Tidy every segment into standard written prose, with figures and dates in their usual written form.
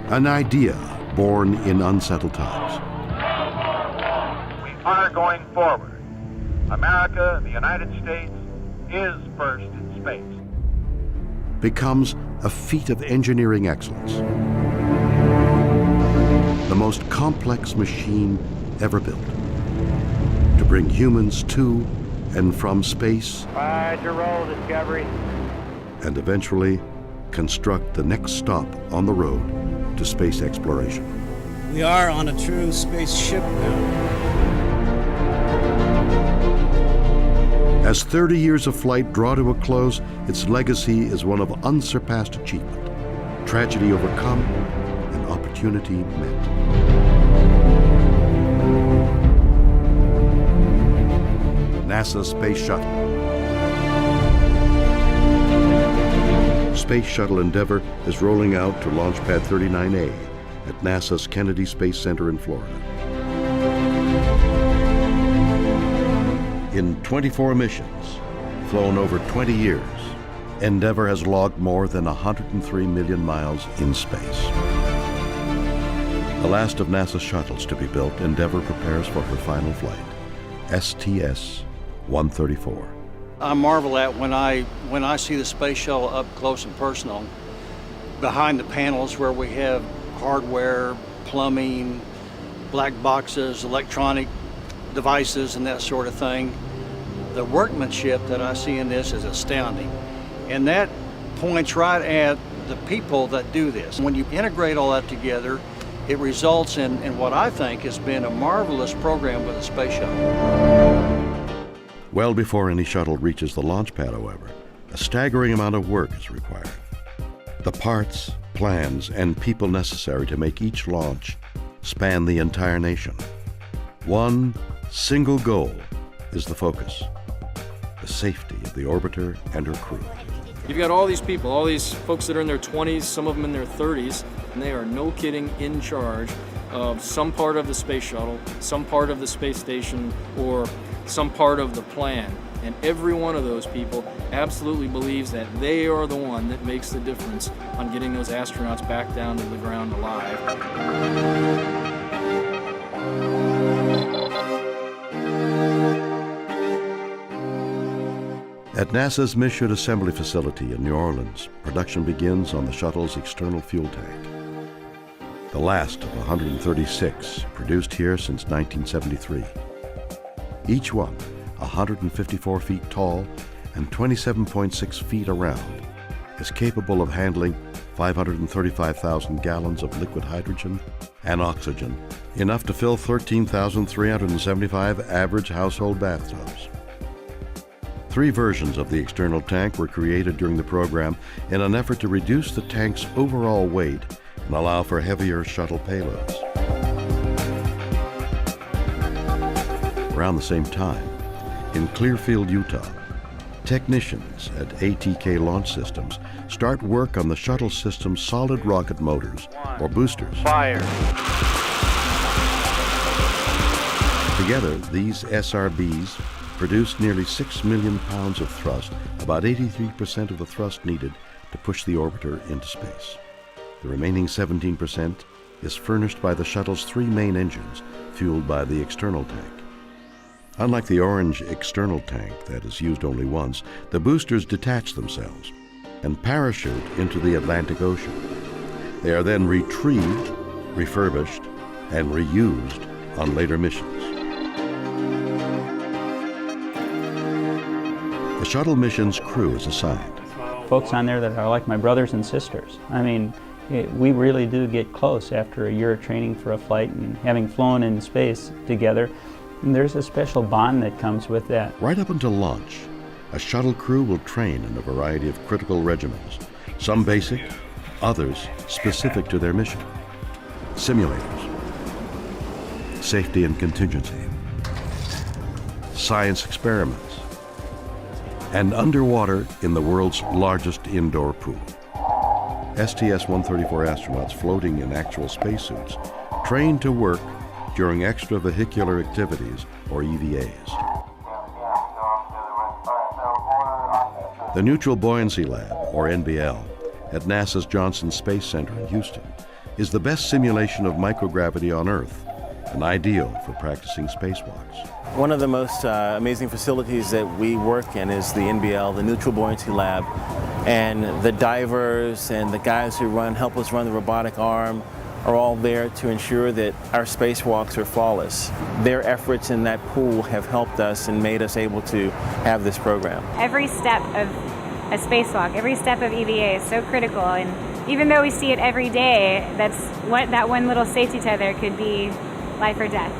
An idea born in unsettled times. We are going forward. America, the United States, is first in space. Becomes a feat of engineering excellence. The most complex machine ever built to bring humans to and from space. Roger, roll, Discovery. And eventually construct the next stop on the road to space exploration. We are on a true spaceship now. As 30 years of flight draw to a close, its legacy is one of unsurpassed achievement, tragedy overcome, and opportunity met. NASA Space Shuttle. Space Shuttle Endeavour is rolling out to Launch Pad 39A at NASA's Kennedy Space Center in Florida. In 24 missions, flown over 20 years, Endeavour has logged more than 103 million miles in space. The last of NASA's shuttles to be built, Endeavour prepares for her final flight, STS-134. I marvel at when I see the space shuttle up close and personal, behind the panels where we have hardware, plumbing, black boxes, electronic devices, and that sort of thing. The workmanship that I see in this is astounding. And that points right at the people that do this. When you integrate all that together, it results in what I think has been a marvelous program with a space shuttle. Well before any shuttle reaches the launch pad, however, a staggering amount of work is required. The parts, plans, and people necessary to make each launch span the entire nation. One single goal is the focus: the safety of the orbiter and her crew. You've got all these people, all these folks that are in their 20s, some of them in their 30s, and they are, no kidding, in charge of some part of the space shuttle, some part of the space station, or some part of the plan. And every one of those people absolutely believes that they are the one that makes the difference on getting those astronauts back down to the ground alive. At NASA's Mission Assembly Facility in New Orleans, production begins on the shuttle's external fuel tank. The last of 136 produced here since 1973. Each one 154 feet tall and 27.6 feet around, is capable of handling 535,000 gallons of liquid hydrogen and oxygen, enough to fill 13,375 average household bathtubs. 3 versions of the external tank were created during the program in an effort to reduce the tank's overall weight and allow for heavier shuttle payloads. Around the same time, in Clearfield, Utah, technicians at ATK Launch Systems start work on the shuttle system's solid rocket motors, or boosters. Fire. Together, these SRBs produce nearly 6 million pounds of thrust, about 83% of the thrust needed to push the orbiter into space. The remaining 17% is furnished by the shuttle's 3 main engines, fueled by the external tank. Unlike the orange external tank that is used only once, the boosters detach themselves and parachute into the Atlantic Ocean. They are then retrieved, refurbished, and reused on later missions. The shuttle mission's crew is assigned. Folks on there that are like my brothers and sisters. I mean, we really do get close after a year of training for a flight and having flown in space together. And there's a special bond that comes with that. Right up until launch, a shuttle crew will train in a variety of critical regimens, some basic, others specific to their mission. Simulators, safety and contingency, science experiments, and underwater in the world's largest indoor pool. STS-134 astronauts floating in actual spacesuits trained to work during extravehicular activities, or EVAs. The Neutral Buoyancy Lab, or NBL, at NASA's Johnson Space Center in Houston is the best simulation of microgravity on Earth, and ideal for practicing spacewalks. One of the most amazing facilities that we work in is the NBL, the Neutral Buoyancy Lab, and the divers and the guys who help us run the robotic arm are all there to ensure that our spacewalks are flawless. Their efforts in that pool have helped us and made us able to have this program. Every step of a spacewalk, every step of EVA is so critical, and even though we see it every day, that one little safety tether could be life or death.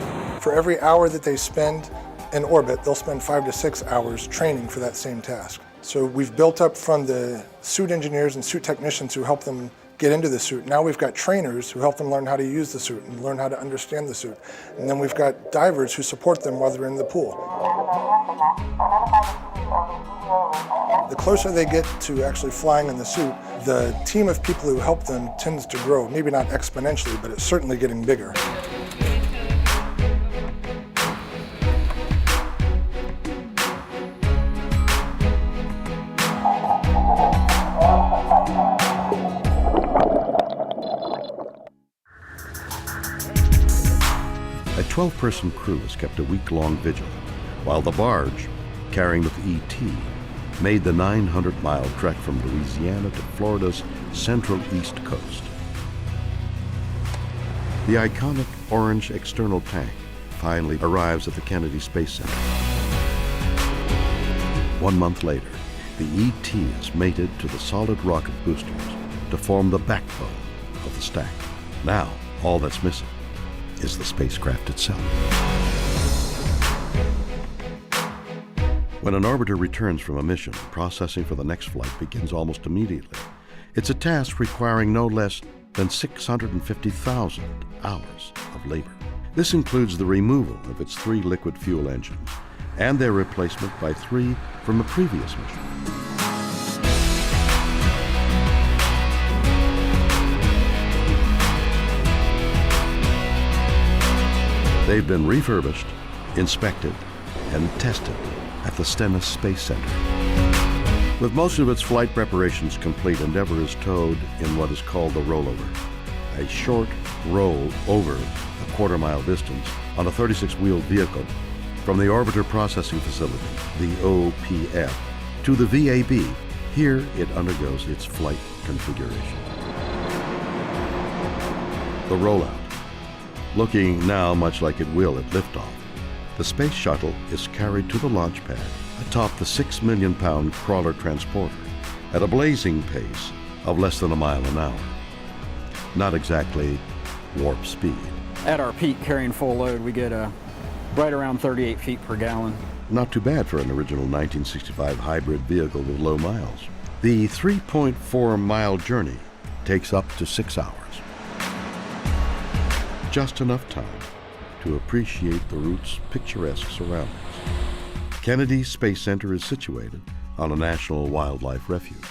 For every hour that they spend in orbit, they'll spend 5 to 6 hours training for that same task. So we've built up from the suit engineers and suit technicians who help them get into the suit. Now we've got trainers who help them learn how to use the suit and learn how to understand the suit. And then we've got divers who support them while they're in the pool. The closer they get to actually flying in the suit, the team of people who help them tends to grow. Maybe not exponentially, but it's certainly getting bigger. A 12-person crew has kept a week-long vigil, while the barge, carrying the ET, made the 900-mile trek from Louisiana to Florida's central east coast. The iconic orange external tank finally arrives at the Kennedy Space Center. 1 month later, the ET is mated to the solid rocket boosters to form the backbone of the stack. Now, all that's missing is the spacecraft itself. When an orbiter returns from a mission, processing for the next flight begins almost immediately. It's a task requiring no less than 650,000 hours of labor. This includes the removal of its 3 liquid fuel engines and their replacement by 3 from a previous mission. They've been refurbished, inspected, and tested at the Stennis Space Center. With most of its flight preparations complete, Endeavour is towed in what is called the rollover, a short roll over a quarter-mile distance on a 36-wheeled vehicle from the Orbiter Processing Facility, the OPF, to the VAB. Here it undergoes its flight configuration. The rollout. Looking now much like it will at liftoff, the Space Shuttle is carried to the launch pad atop the 6 million-pound crawler transporter at a blazing pace of less than a mile an hour. Not exactly warp speed. At our peak carrying full load, we get right around 38 feet per gallon. Not too bad for an original 1965 hybrid vehicle with low miles. The 3.4-mile journey takes up to 6 hours. Just enough time to appreciate the route's picturesque surroundings. Kennedy Space Center is situated on a national wildlife refuge.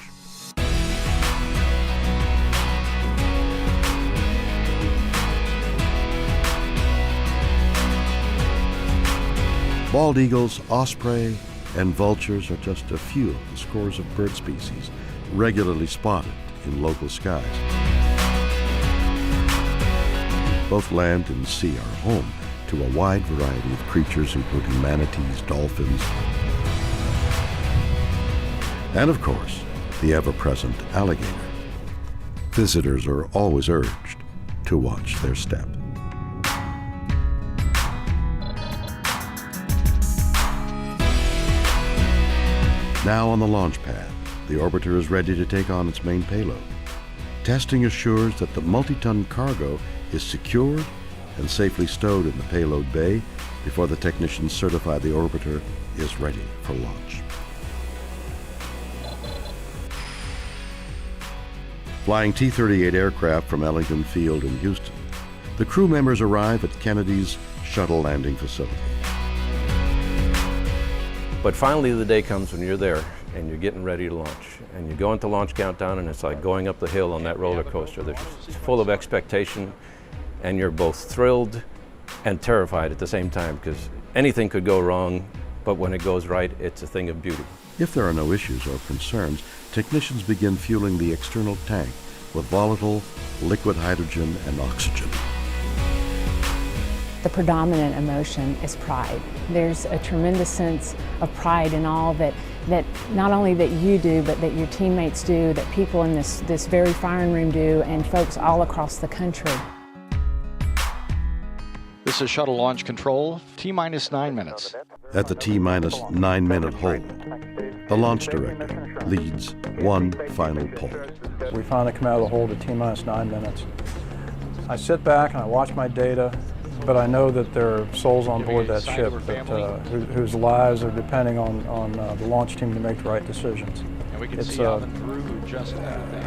Bald eagles, osprey, and vultures are just a few of the scores of bird species regularly spotted in local skies. Both land and sea are home to a wide variety of creatures, including manatees, dolphins, and of course, the ever-present alligator. Visitors are always urged to watch their step. Now on the launch pad, the orbiter is ready to take on its main payload. Testing assures that the multi-ton cargo is secured and safely stowed in the payload bay before the technicians certify the orbiter is ready for launch. Flying T-38 aircraft from Ellington Field in Houston, the crew members arrive at Kennedy's Shuttle landing facility. But finally the day comes when you're there and you're getting ready to launch. And you go into launch countdown and it's like going up the hill on that roller coaster. It's full of expectation and you're both thrilled and terrified at the same time because anything could go wrong, but when it goes right, it's a thing of beauty. If there are no issues or concerns, technicians begin fueling the external tank with volatile liquid hydrogen and oxygen. The predominant emotion is pride. There's a tremendous sense of pride in all that not only that you do, but that your teammates do, that people in this very firing room do, and folks all across the country. This is Shuttle Launch Control, T-minus 9 minutes. At the T-minus 9-minute hold, the launch director leads one final pull. We finally come out of the hold at T-minus 9 minutes. I sit back and I watch my data, but I know that there are souls on board that ship whose lives are depending on the launch team to make the right decisions. It's,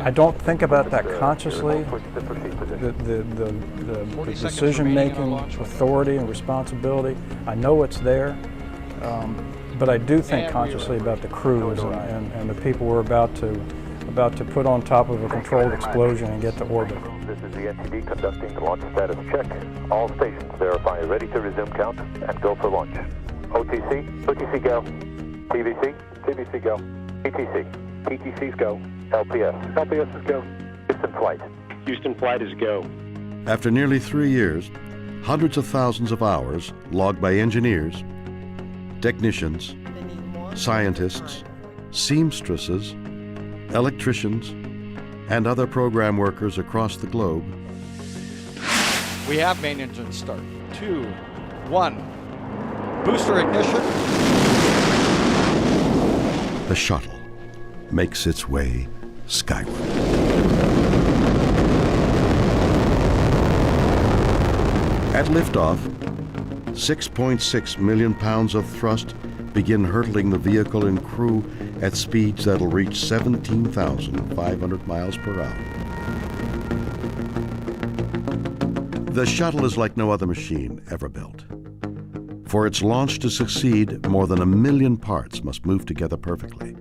I don't think about that consciously, the decision-making authority and responsibility. I know it's there, but I do think consciously about the crews and the people we're about to put on top of a controlled explosion and get to orbit. This is the NTD conducting the launch status check. All stations verify ready to resume count and go for launch. OTC, OTC go. TVC, TVC go. ETC, ETC's go. LPS, LPS is go. Houston flight. Houston flight is go. After nearly 3 years, hundreds of thousands of hours logged by engineers, technicians, scientists, seamstresses, electricians, and other program workers across the globe. We have main engine start. 2, 1. Booster ignition. The shuttle makes its way skyward. At liftoff, 6.6 million pounds of thrust begin hurtling the vehicle and crew at speeds that'll reach 17,500 miles per hour. The shuttle is like no other machine ever built. For its launch to succeed, more than 1 million parts must move together perfectly.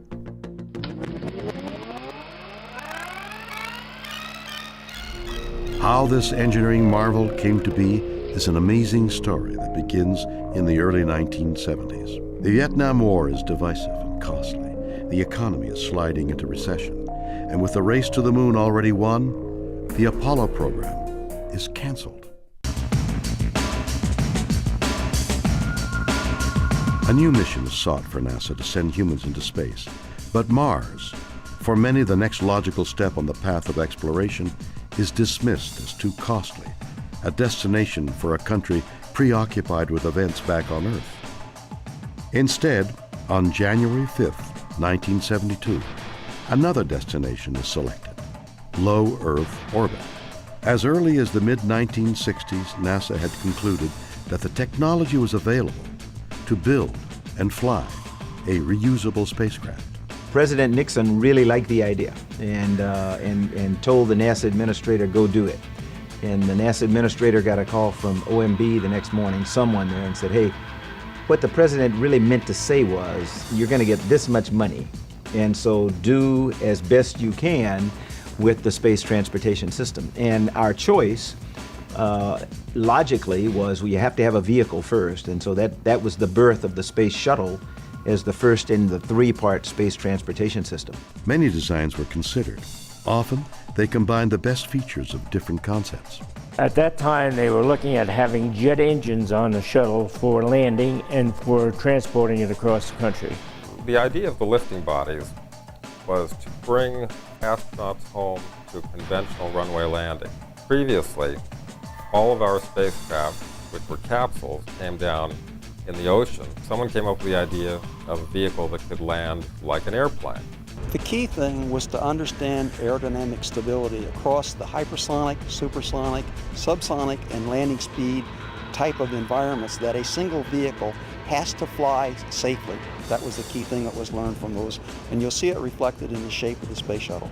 How this engineering marvel came to be is an amazing story that begins in the early 1970s. The Vietnam War is divisive and costly. The economy is sliding into recession. And with the race to the moon already won, the Apollo program is canceled. A new mission is sought for NASA to send humans into space. But Mars, for many the next logical step on the path of exploration, is dismissed as too costly, a destination for a country preoccupied with events back on Earth. Instead, on January 5th, 1972, another destination is selected, low Earth orbit. As early as the mid-1960s, NASA had concluded that the technology was available to build and fly a reusable spacecraft. President Nixon really liked the idea and told the NASA administrator, go do it. And the NASA administrator got a call from OMB the next morning, someone there, and said, hey, what the president really meant to say was, you're going to get this much money, and so do as best you can with the space transportation system. And our choice, logically, was you have to have a vehicle first, and so that was the birth of the Space Shuttle as the first in the 3-part space transportation system. Many designs were considered. Often, they combined the best features of different concepts. At that time, they were looking at having jet engines on the shuttle for landing and for transporting it across the country. The idea of the lifting bodies was to bring astronauts home to a conventional runway landing. Previously, all of our spacecraft, which were capsules, came down in the ocean. Someone came up with the idea of a vehicle that could land like an airplane. The key thing was to understand aerodynamic stability across the hypersonic, supersonic, subsonic, and landing speed type of environments that a single vehicle has to fly safely. That was the key thing that was learned from those, and you'll see it reflected in the shape of the space shuttle.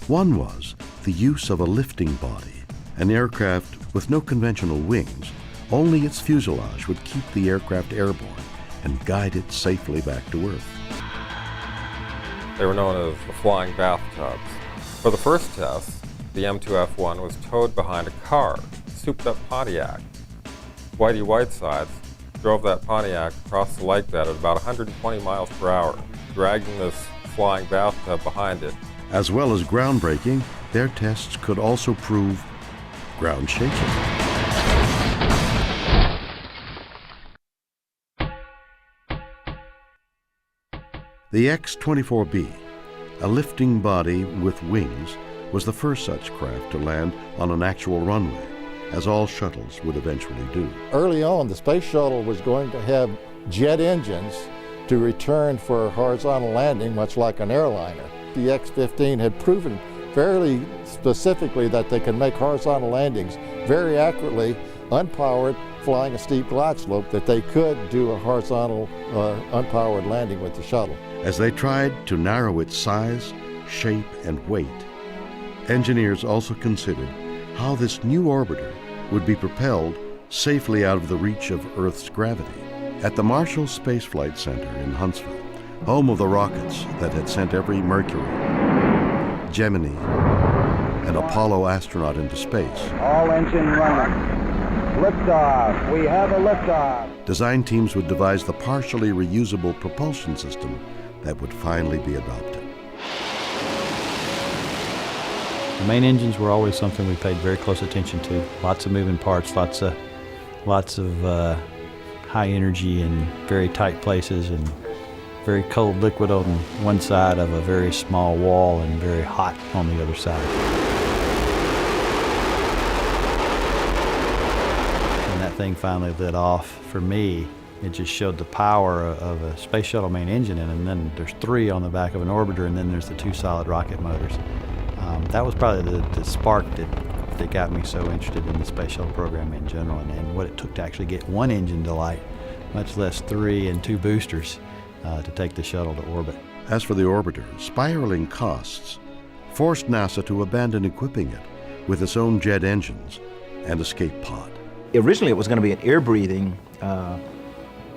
One was the use of a lifting body, an aircraft with no conventional wings. Only its fuselage would keep the aircraft airborne and guide it safely back to Earth. They were known as the flying bathtubs. For the first test, the M2F1 was towed behind a car, a souped-up Pontiac. Whitey Whitesides drove that Pontiac across the lake bed at about 120 miles per hour, dragging this flying bathtub behind it. As well as groundbreaking, their tests could also prove ground shaking. The X-24B, a lifting body with wings, was the first such craft to land on an actual runway, as all shuttles would eventually do. Early on, the space shuttle was going to have jet engines to return for a horizontal landing, much like an airliner. The X-15 had proven fairly specifically that they could make horizontal landings very accurately, unpowered, flying a steep glide slope, that they could do a horizontal, unpowered landing with the shuttle. As they tried to narrow its size, shape, and weight, engineers also considered how this new orbiter would be propelled safely out of the reach of Earth's gravity. At the Marshall Space Flight Center in Huntsville, home of the rockets that had sent every Mercury, Gemini, and Apollo astronaut into space, All engine running. Liftoff. We have a liftoff. design teams would devise the partially reusable propulsion system that would finally be adopted. The main engines were always something we paid very close attention to. Lots of moving parts, lots of high energy in very tight places, and very cold liquid on one side of a very small wall and very hot on the other side. When that thing finally lit off, for me, it just showed the power of a space shuttle main engine, and then there's 3 on the back of an orbiter, and then there's the 2 solid rocket motors. That was probably the spark that got me so interested in the space shuttle program in general, and what it took to actually get 1 engine to light, much less 3 and 2 boosters to take the shuttle to orbit. As for the orbiter, spiraling costs forced NASA to abandon equipping it with its own jet engines and escape pod. Originally, it was going to be an air-breathing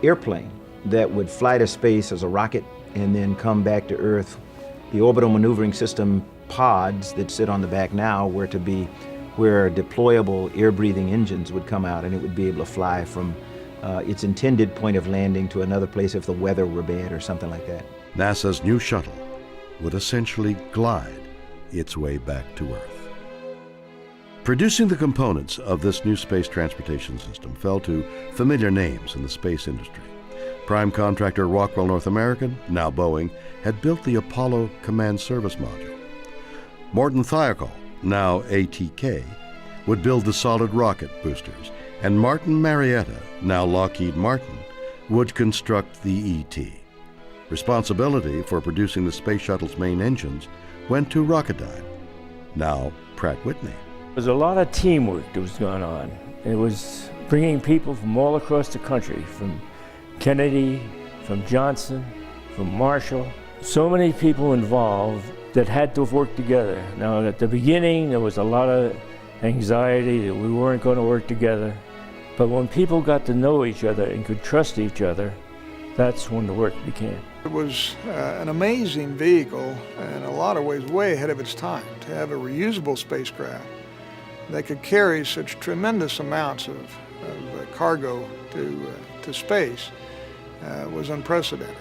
airplane that would fly to space as a rocket and then come back to Earth. The orbital maneuvering system pods that sit on the back now were to be where deployable air-breathing engines would come out, and it would be able to fly from its intended point of landing to another place if the weather were bad or something like that. NASA's new shuttle would essentially glide its way back to Earth. Producing the components of this new space transportation system fell to familiar names in the space industry. Prime contractor Rockwell North American, now Boeing, had built the Apollo Command Service Module. Morton Thiokol, now ATK, would build the solid rocket boosters, and Martin Marietta, now Lockheed Martin, would construct the ET. Responsibility for producing the space shuttle's main engines went to Rocketdyne, now Pratt Whitney. There was a lot of teamwork that was going on. It was bringing people from all across the country, from Kennedy, from Johnson, from Marshall. So many people involved that had to work together. Now, at the beginning, there was a lot of anxiety that we weren't going to work together. But when people got to know each other and could trust each other, that's when the work began. It was an amazing vehicle, and in a lot of ways way ahead of its time. To have a reusable spacecraft that could carry such tremendous amounts of cargo to space was unprecedented.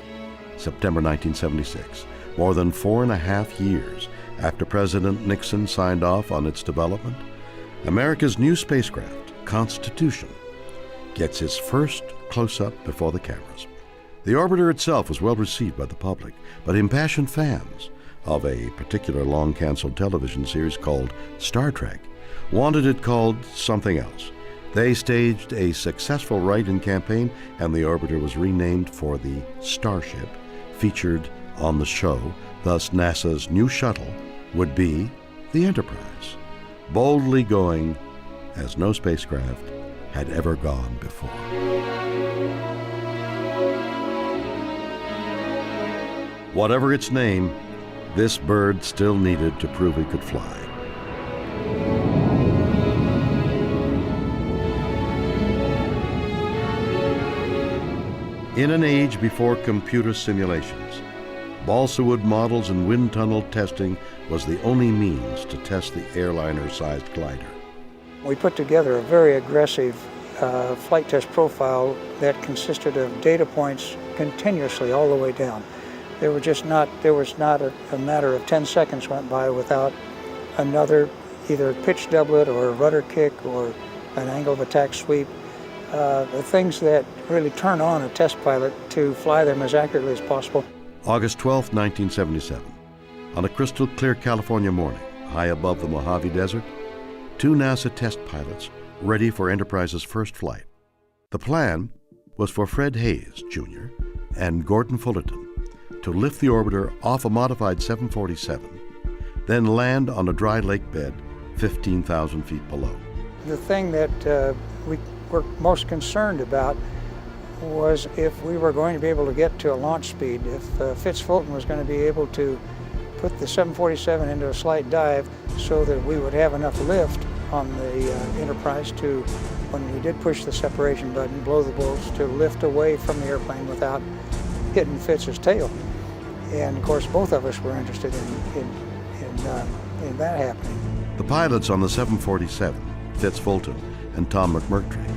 September 1976, more than 4.5 years after President Nixon signed off on its development, America's new spacecraft, Constitution, gets its first close-up before the cameras. The orbiter itself was well received by the public, but impassioned fans of a particular long-canceled television series called Star Trek wanted it called something else. They staged a successful write-in campaign, and the orbiter was renamed for the Starship featured on the show. Thus, NASA's new shuttle would be the Enterprise, boldly going as no spacecraft had ever gone before. Whatever its name, this bird still needed to prove it could fly. In an age before computer simulations, balsa wood models and wind tunnel testing was the only means to test the airliner-sized glider. We put together a very aggressive flight test profile that consisted of data points continuously all the way down. There was not a matter of 10 seconds went by without another either pitch doublet or a rudder kick or an angle of attack sweep. The things that really turn on a test pilot to fly them as accurately as possible. August 12, 1977. On a crystal clear California morning, high above the Mojave Desert, 2 NASA test pilots ready for Enterprise's first flight. The plan was for Fred Hayes, Jr. and Gordon Fullerton to lift the orbiter off a modified 747, then land on a dry lake bed 15,000 feet below. The thing that we were most concerned about was if we were going to be able to get to a launch speed, if Fitz Fulton was going to be able to put the 747 into a slight dive so that we would have enough lift on the Enterprise to, when we did push the separation button, blow the bolts, to lift away from the airplane without hitting Fitz's tail. And of course, both of us were interested in that happening. The pilots on the 747, Fitz Fulton and Tom McMurtry,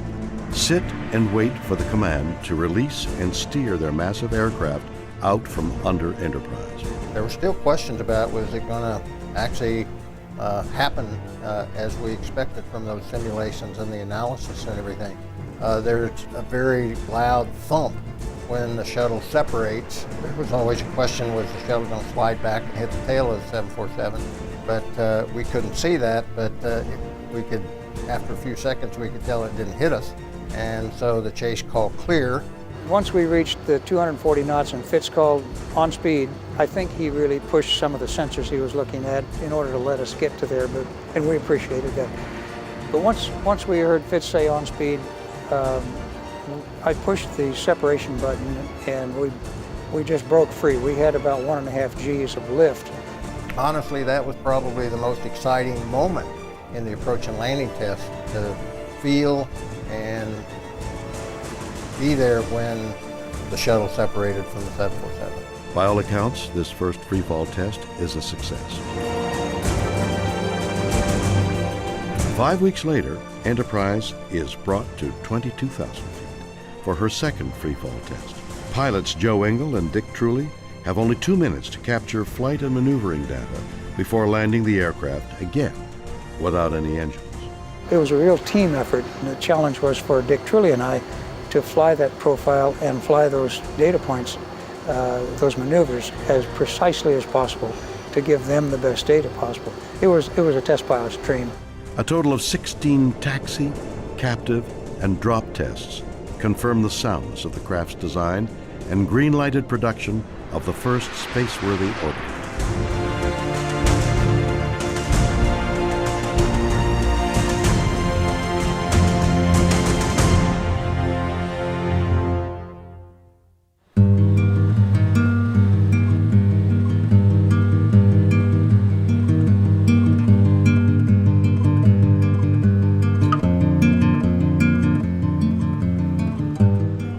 sit and wait for the command to release and steer their massive aircraft out from under Enterprise. There were still questions about was it going to actually happen as we expected from those simulations and the analysis and everything. There's a very loud thump when the shuttle separates. There was always a question, was the shuttle going to slide back and hit the tail of the 747? But we couldn't see that, but we could, after a few seconds, we could tell it didn't hit us. And so the chase called clear. Once we reached the 240 knots and Fitz called on speed, I think he really pushed some of the sensors he was looking at in order to let us get to there, and we appreciated that. But once we heard Fitz say on speed, I pushed the separation button and we just broke free. We had about 1.5 Gs of lift. Honestly, that was probably the most exciting moment in the approach and landing test, to feel and be there when the shuttle separated from the 747. By all accounts, this first freefall test is a success. 5 weeks later, Enterprise is brought to 22,000 feet for her second freefall test. Pilots Joe Engel and Dick Truly have only 2 minutes to capture flight and maneuvering data before landing the aircraft again without any engines. It was a real team effort, and the challenge was for Dick Truly and I to fly that profile and fly those data points, those maneuvers, as precisely as possible to give them the best data possible. It was a test pilot's dream. A total of 16 taxi, captive, and drop tests confirm the soundness of the craft's design and green-lighted production of the first space-worthy orbiter.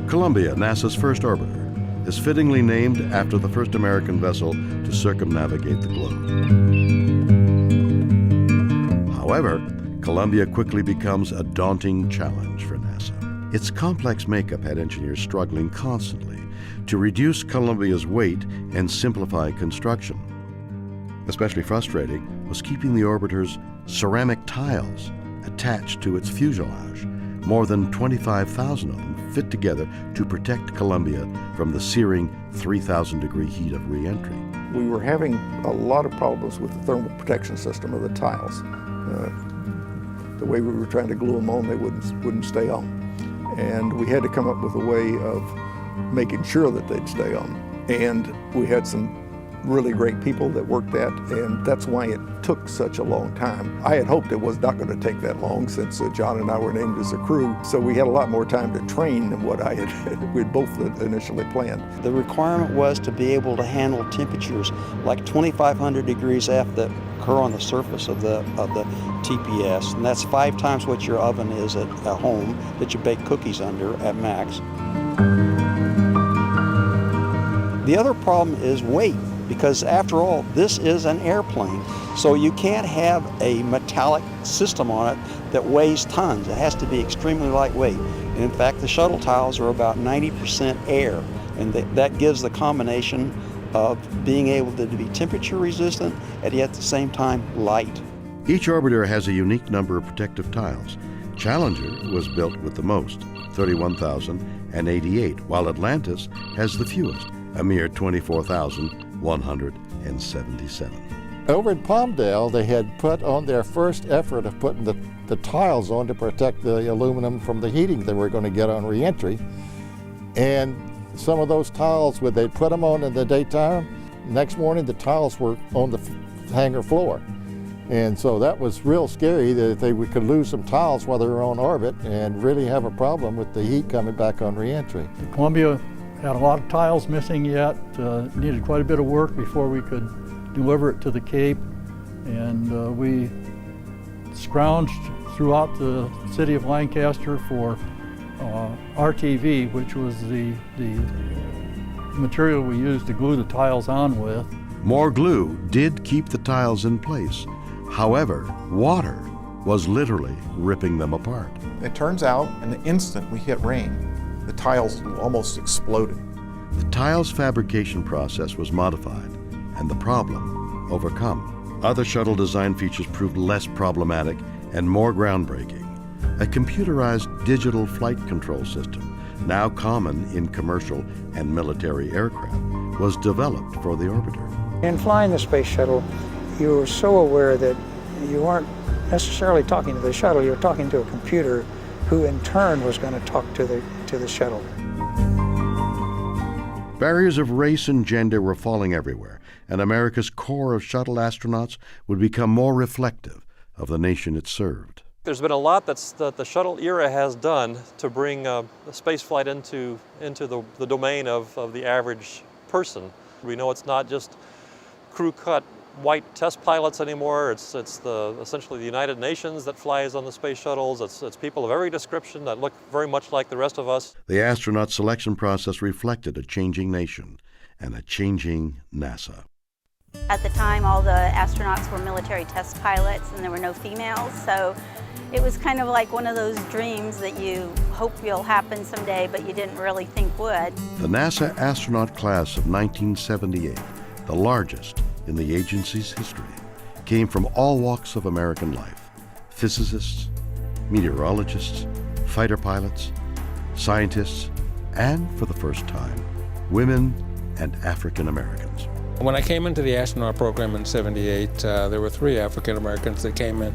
Columbia, NASA's first orbiter, is fittingly named after the first American vessel to circumnavigate the globe. However, Columbia quickly becomes a daunting challenge for NASA. Its complex makeup had engineers struggling constantly to reduce Columbia's weight and simplify construction. Especially frustrating was keeping the orbiter's ceramic tiles attached to its fuselage. More than 25,000 of them fit together to protect Columbia from the searing 3,000-degree heat of re-entry. We were having a lot of problems with the thermal protection system of the tiles. The way we were trying to glue them on, they wouldn't stay on. And we had to come up with a way of making sure that they'd stay on. And we had some really great people that worked that, and that's why it took such a long time. I had hoped it was not going to take that long, since John and I were named as a crew, so we had a lot more time to train than what we'd both initially planned. The requirement was to be able to handle temperatures like 2,500 degrees F that occur on the surface of the TPS, and that's 5 times what your oven is at home that you bake cookies under at max. The other problem is weight, because after all, this is an airplane. So you can't have a metallic system on it that weighs tons. It has to be extremely lightweight. And in fact, the shuttle tiles are about 90% air, and that gives the combination of being able to be temperature resistant and yet at the same time light. Each orbiter has a unique number of protective tiles. Challenger was built with the most, 31,088, while Atlantis has the fewest, a mere 24,177. Over in Palmdale, they had put on their first effort of putting the tiles on to protect the aluminum from the heating they were going to get on reentry. And some of those tiles, when they put them on in the daytime, next morning the tiles were on the hangar floor. And so that was real scary that they could lose some tiles while they were on orbit and really have a problem with the heat coming back on reentry. Columbia had a lot of tiles missing yet, needed quite a bit of work before we could deliver it to the Cape, and we scrounged throughout the city of Lancaster for RTV, which was the material we used to glue the tiles on with. More glue did keep the tiles in place. However, water was literally ripping them apart. It turns out, in the instant we hit rain, the tiles almost exploded. The tiles fabrication process was modified and the problem overcome. Other shuttle design features proved less problematic and more groundbreaking. A computerized digital flight control system, now common in commercial and military aircraft, was developed for the orbiter. In flying the space shuttle, you were so aware that you weren't necessarily talking to the shuttle, you were talking to a computer who in turn was going to talk to the shuttle. Barriers of race and gender were falling everywhere, and America's corps of shuttle astronauts would become more reflective of the nation it served. There's been a lot that the shuttle era has done to bring space flight into the domain of the average person. We know it's not just crew-cut white test pilots anymore. It's essentially the United Nations that flies on the space shuttles. It's people of every description that look very much like the rest of us. The astronaut selection process reflected a changing nation and a changing NASA. At the time, all the astronauts were military test pilots and there were no females, so it was kind of like one of those dreams that you hope will happen someday, but you didn't really think would. The NASA astronaut class of 1978, the largest in the agency's history, came from all walks of American life: physicists, meteorologists, fighter pilots, scientists, and for the first time, women and African Americans. When I came into the astronaut program in '78, there were 3 African Americans that came in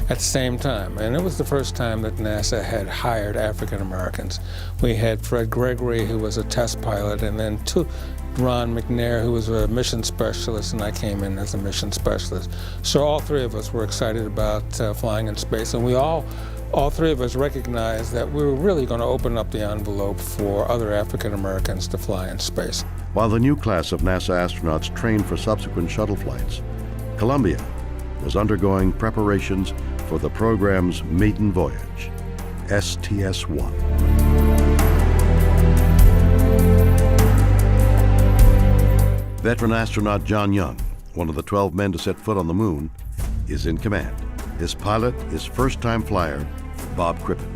at the same time, and it was the first time that NASA had hired African Americans. We had Fred Gregory, who was a test pilot, and then Ron McNair, who was a mission specialist, and I came in as a mission specialist. So all 3 of us were excited about flying in space, and we all 3 of us recognized that we were really going to open up the envelope for other African Americans to fly in space. While the new class of NASA astronauts trained for subsequent shuttle flights, Columbia was undergoing preparations for the program's maiden voyage, STS-1. Veteran astronaut John Young, one of the 12 men to set foot on the moon, is in command. His pilot is first-time flyer Bob Crippen.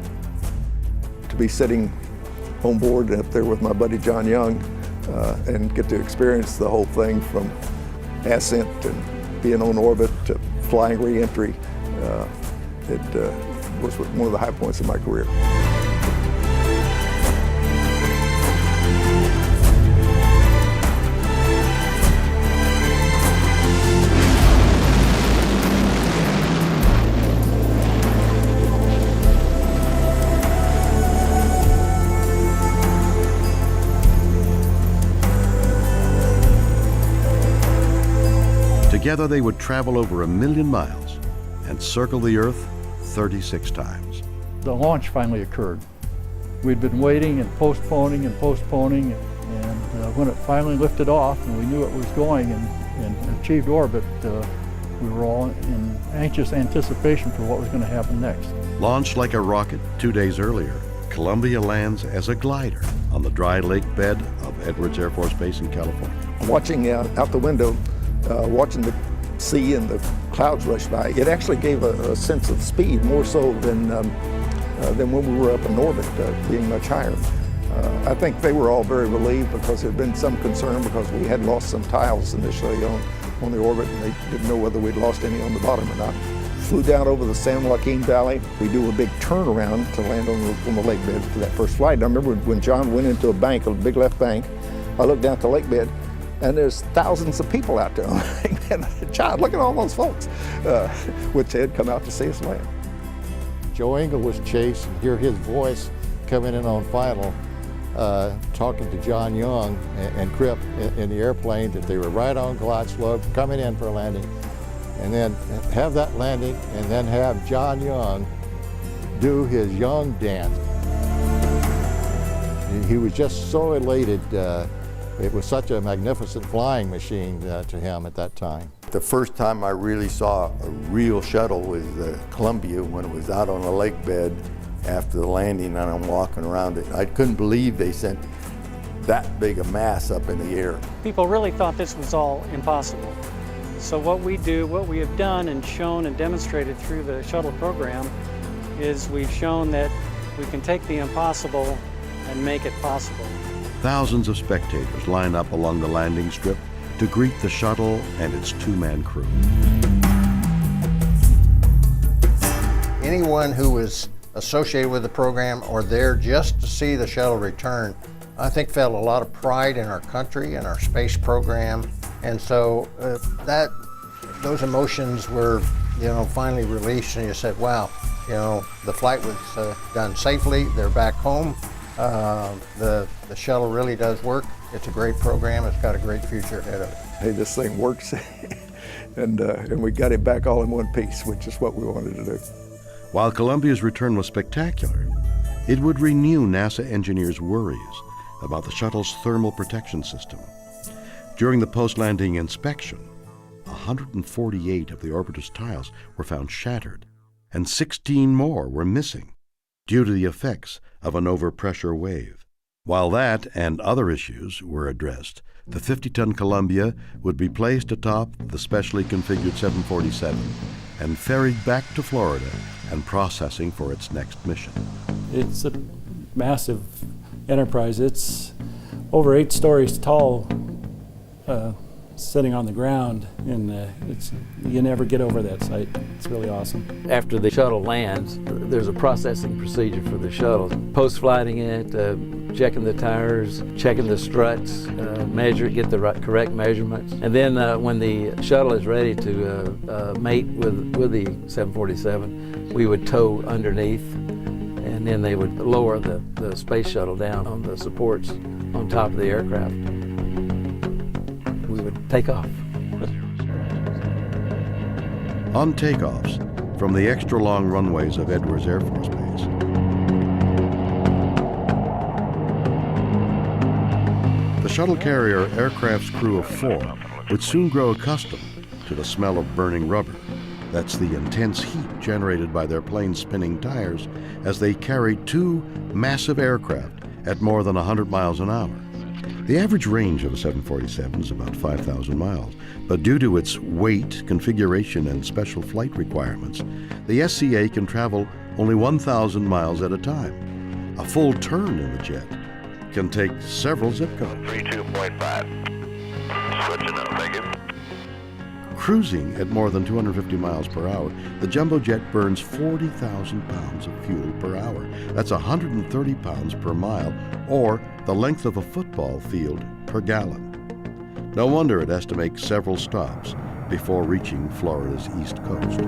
To be sitting on board up there with my buddy John Young and get to experience the whole thing from ascent and being on orbit to flying re-entry, it was one of the high points of my career. Together they would travel over 1 million miles and circle the Earth 36 times. The launch finally occurred. We'd been waiting and postponing, and when it finally lifted off and we knew it was going and achieved orbit, we were all in anxious anticipation for what was going to happen next. Launched like a rocket 2 days earlier, Columbia lands as a glider on the dry lake bed of Edwards Air Force Base in California. Watching out the window, watching the sea and the clouds rush by, it actually gave a sense of speed, more so than when we were up in orbit, being much higher. I think they were all very relieved because there had been some concern because we had lost some tiles initially on the orbit, and they didn't know whether we'd lost any on the bottom or not. Flew down over the San Joaquin Valley. We do a big turnaround to land on the lake bed for that first flight. And I remember when John went into a bank, a big left bank, I looked down at the lake bed, and there's thousands of people out there. And John, look at all those folks, which had come out to see us land. Joe Engel was chased, and hear his voice coming in on final, talking to John Young and Cripp in the airplane that they were right on glide slope, coming in for a landing, and then have that landing, and then have John Young do his Young dance. He was just so elated. It was such a magnificent flying machine to him at that time. The first time I really saw a real shuttle was Columbia, when it was out on the lake bed after the landing, and I'm walking around it. I couldn't believe they sent that big a mass up in the air. People really thought this was all impossible. So what we have done and shown and demonstrated through the shuttle program is we've shown that we can take the impossible and make it possible. Thousands of spectators line up along the landing strip to greet the shuttle and its two-man crew. Anyone who was associated with the program or there just to see the shuttle return, I think felt a lot of pride in our country and our space program. And so those emotions were, finally released, and you said, wow, the flight was done safely. They're back home. The shuttle really does work. It's a great program. It's got a great future ahead of it. Hey, this thing works, and we got it back all in one piece, which is what we wanted to do. While Columbia's return was spectacular, it would renew NASA engineers' worries about the shuttle's thermal protection system. During the post-landing inspection, 148 of the orbiter's tiles were found shattered, and 16 more were missing due to the effects of an overpressure wave. While that and other issues were addressed, the 50-ton Columbia would be placed atop the specially configured 747 and ferried back to Florida and processing for its next mission. It's a massive enterprise. It's over 8 stories tall, sitting on the ground, and you never get over that site. It's really awesome. After the shuttle lands, there's a processing procedure for the shuttle. Post-flighting it, checking the tires, checking the struts, get the correct measurements. And then when the shuttle is ready to mate with the 747, we would tow underneath, and then they would lower the space shuttle down on the supports on top of the aircraft. We would take off. On takeoffs from the extra-long runways of Edwards Air Force Base, the shuttle carrier aircraft's crew of 4 would soon grow accustomed to the smell of burning rubber. That's the intense heat generated by their plane's spinning tires as they carried 2 massive aircraft at more than 100 miles an hour. The average range of a 747 is about 5,000 miles, but due to its weight, configuration, and special flight requirements, the SCA can travel only 1,000 miles at a time. A full turn in the jet can take several zip codes. 32.5. Switching up, thank you. Cruising at more than 250 miles per hour, the jumbo jet burns 40,000 pounds of fuel per hour. That's 130 pounds per mile, or the length of a football field per gallon. No wonder it has to make several stops before reaching Florida's east coast.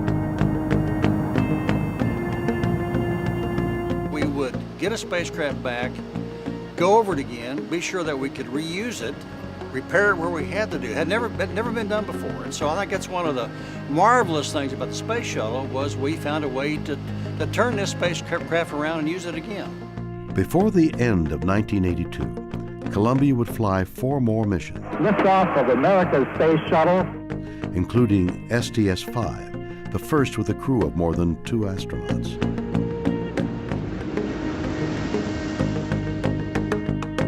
We would get a spacecraft back, go over it again, be sure that we could reuse it, repair it where we had to do. It had never been done before. And so I think that's one of the marvelous things about the space shuttle was we found a way to turn this spacecraft around and use it again. Before the end of 1982, Columbia would fly 4 more missions. Liftoff of America's space shuttle, including STS-5, the first with a crew of more than 2 astronauts.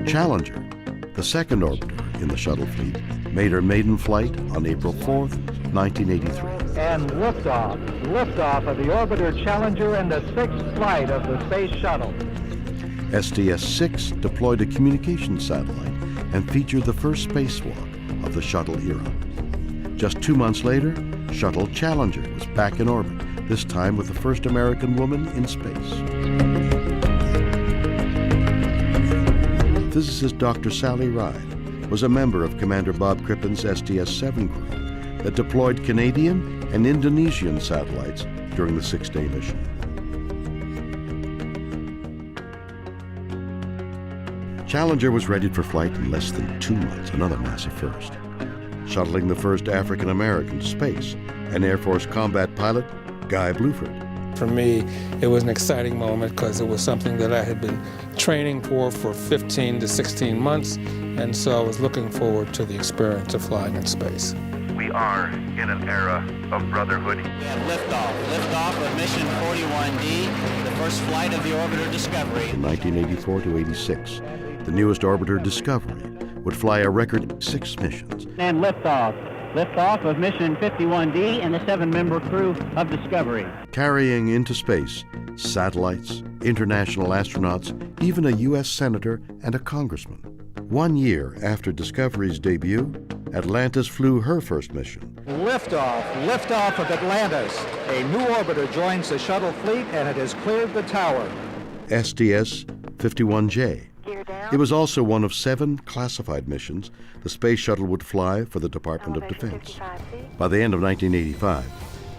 Challenger, the second orbiter in the shuttle fleet, made her maiden flight on April 4th, 1983. and liftoff of the orbiter Challenger and the 6th flight of the space shuttle. STS-6 deployed a communications satellite and featured the first spacewalk of the Shuttle era. Just 2 months later, Shuttle Challenger was back in orbit, this time with the first American woman in space. Physicist Dr. Sally Ride was a member of Commander Bob Crippen's STS-7 crew that deployed Canadian and Indonesian satellites during the 6-day mission. Challenger was ready for flight in less than 2 months, another massive first. Shuttling the first African American to space, and Air Force combat pilot Guy Bluford. For me, it was an exciting moment because it was something that I had been training for 15 to 16 months, and so I was looking forward to the experience of flying in space. We are in an era of brotherhood. We have liftoff of mission 41D, the first flight of the orbiter Discovery. In 1984 to 86, the newest orbiter Discovery would fly a record 6 missions. And liftoff of mission 51D and the 7-member crew of Discovery. Carrying into space satellites, international astronauts, even a U.S. senator and a congressman. 1 year after Discovery's debut, Atlantis flew her first mission. Liftoff of Atlantis. A new orbiter joins the shuttle fleet and it has cleared the tower. STS-51J. It was also one of 7 classified missions the Space Shuttle would fly for the Department of Defense. By the end of 1985,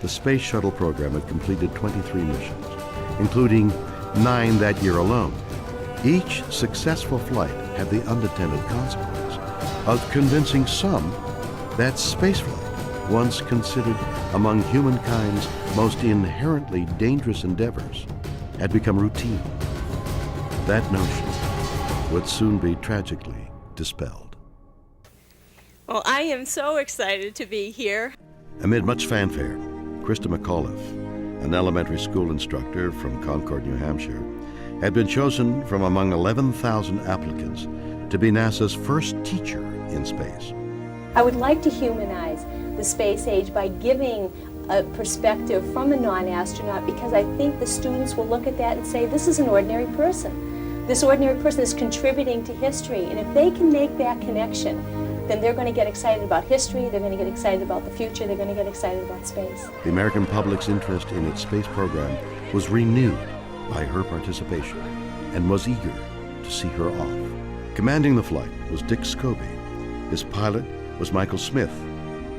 the Space Shuttle program had completed 23 missions, including 9 that year alone. Each successful flight had the unintended consequence of convincing some that spaceflight, once considered among humankind's most inherently dangerous endeavors, had become routine. That notion would soon be tragically dispelled. Well, I am so excited to be here. Amid much fanfare, Krista McAuliffe, an elementary school instructor from Concord, New Hampshire, had been chosen from among 11,000 applicants to be NASA's first teacher in space. I would like to humanize the space age by giving a perspective from a non-astronaut, because I think the students will look at that and say, this is an ordinary person. This ordinary person is contributing to history, and if they can make that connection, then they're going to get excited about history, they're going to get excited about the future, they're going to get excited about space. The American public's interest in its space program was renewed by her participation and was eager to see her off. Commanding the flight was Dick Scobie. His pilot was Michael Smith.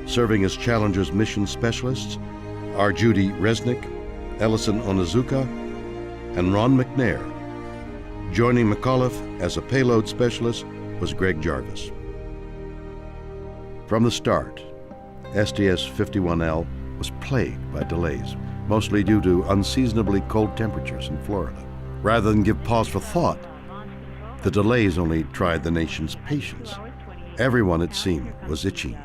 Serving as Challenger's mission specialists are Judy Resnick, Ellison Onizuka, and Ron McNair. Joining McAuliffe as a payload specialist was Greg Jarvis. From the start, STS-51L was plagued by delays, mostly due to unseasonably cold temperatures in Florida. Rather than give pause for thought, the delays only tried the nation's patience. Everyone, it seemed, was itching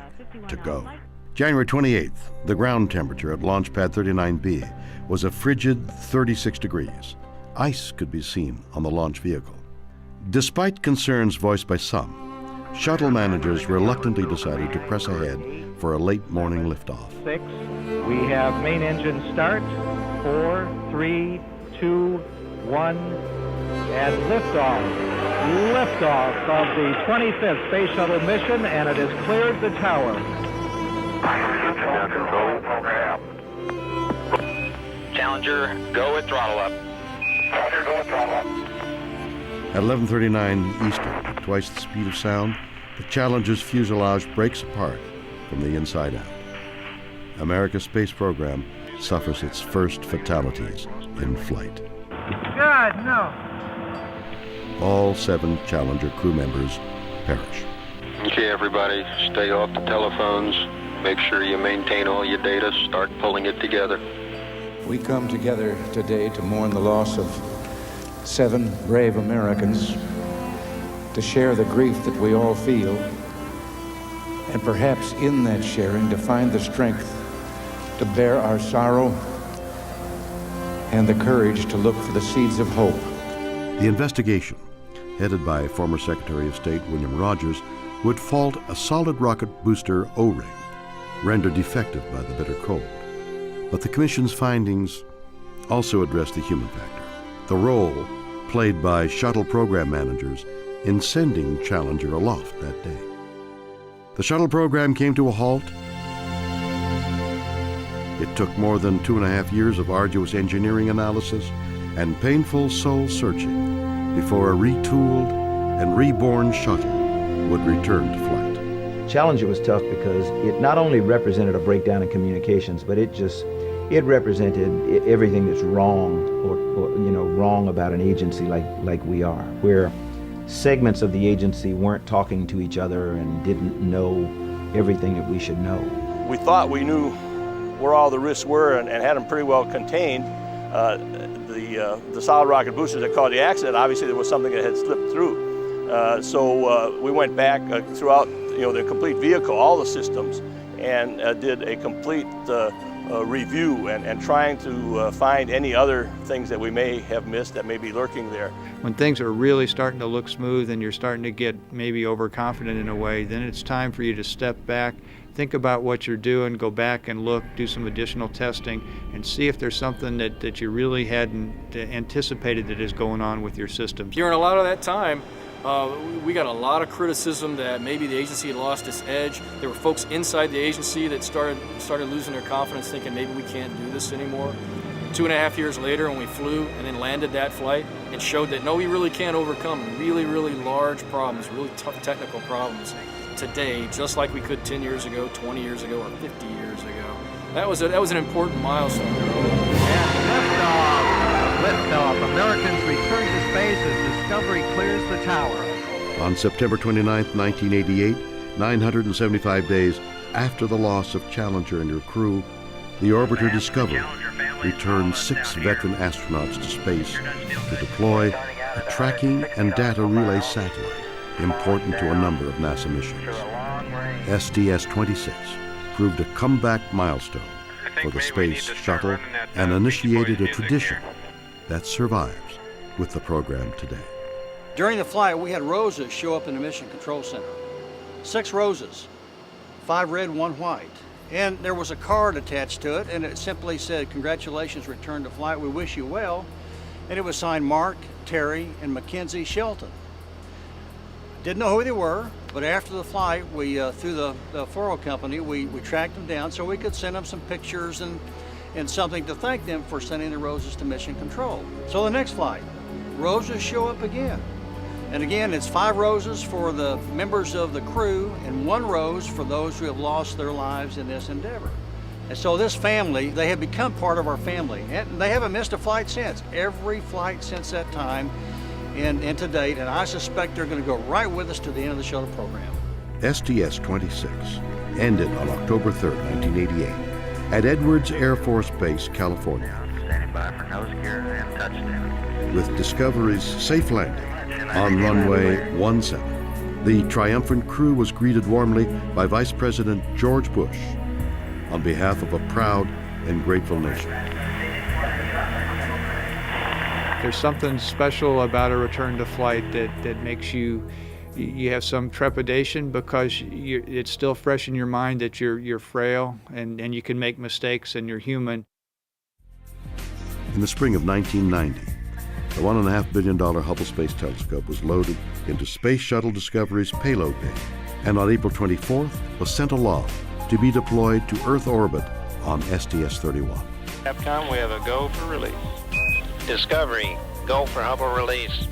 to go. January 28th, the ground temperature at Launch Pad 39B was a frigid 36 degrees. Ice could be seen on the launch vehicle. Despite concerns voiced by some, shuttle managers reluctantly decided to press ahead for a late morning liftoff. 6. We have main engine start. 4, 3, 2, 1, and liftoff. Liftoff of the 25th Space Shuttle mission, and it has cleared the tower. Challenger, go at throttle up. Challenger, go at throttle up. At 11:39 Eastern, at twice the speed of sound, the Challenger's fuselage breaks apart from the inside out. America's space program suffers its first fatalities in flight. God, no. All 7 Challenger crew members perish. Okay, everybody, stay off the telephones. Make sure you maintain all your data. Start pulling it together. We come together today to mourn the loss of 7 brave Americans, to share the grief that we all feel, and perhaps in that sharing to find the strength to bear our sorrow and the courage to look for the seeds of hope. The investigation, headed by former Secretary of State William Rogers, would fault a solid rocket booster O-ring, rendered defective by the bitter cold. But the Commission's findings also addressed the human factor, the role played by shuttle program managers in sending Challenger aloft that day. The shuttle program came to a halt. It took more than 2.5 years of arduous engineering analysis and painful soul searching before a retooled and reborn shuttle would return to flight. Challenger was tough because it not only represented a breakdown in communications, but it represented everything that's wrong or wrong about an agency like we are, where segments of the agency weren't talking to each other and didn't know everything that we should know. We thought we knew where all the risks were and had them pretty well contained. The solid rocket boosters that caused the accident, obviously there was something that had slipped through. So we went back throughout the complete vehicle, all the systems, and did a complete review and trying to find any other things that we may have missed that may be lurking there. When things are really starting to look smooth and you're starting to get maybe overconfident in a way, then it's time for you to step back, think about what you're doing, go back and look, do some additional testing, and see if there's something that you really hadn't anticipated that is going on with your system. During a lot of that time, we got a lot of criticism that maybe the agency had lost its edge. There were folks inside the agency that started losing their confidence, thinking maybe we can't do this anymore. 2.5 years later, when we flew and then landed that flight, it showed that no, we really can overcome really, really large problems, really tough technical problems today, just like we could 10 years ago, 20 years ago, or 50 years ago. That was an important milestone. Liftoff. Americans return to space as Discovery clears the tower. On September 29, 1988, 975 days after the loss of Challenger and her crew, the orbiter Discovery returned 6 veteran astronauts to space to deploy a tracking and data relay satellite important to a number of NASA missions. STS-26 proved a comeback milestone for the Space Shuttle and initiated a tradition that survives with the program today. During the flight, we had roses show up in the Mission Control Center. 6 roses, 5 red, 1 white. And there was a card attached to it, and it simply said, "Congratulations, return to flight, we wish you well." And it was signed Mark, Terry, and Mackenzie Shelton. Didn't know who they were, but after the flight, we through the Foro company, we tracked them down so we could send them some pictures and something to thank them for sending the roses to Mission Control. So the next flight, roses show up again. And again, it's 5 roses for the members of the crew and 1 rose for those who have lost their lives in this endeavor. And so this family, they have become part of our family, and they haven't missed a flight since. Every flight since that time and to date, and I suspect they're going to go right with us to the end of the shuttle program. STS-26 ended on October 3, 1988, at Edwards Air Force Base, California, Standing by for nose gear and touchdown. with Discovery's safe landing on runway 17. The triumphant crew was greeted warmly by Vice President George Bush on behalf of a proud and grateful nation. There's something special about a return to flight that makes you have some trepidation because it's still fresh in your mind that you're frail and you can make mistakes and you're human. In the spring of 1990, the $1.5 billion Hubble Space Telescope was loaded into Space Shuttle Discovery's payload bay, and on April 24th was sent aloft to be deployed to Earth orbit on STS-31. Capcom, we have a go for release. Discovery, go for Hubble release.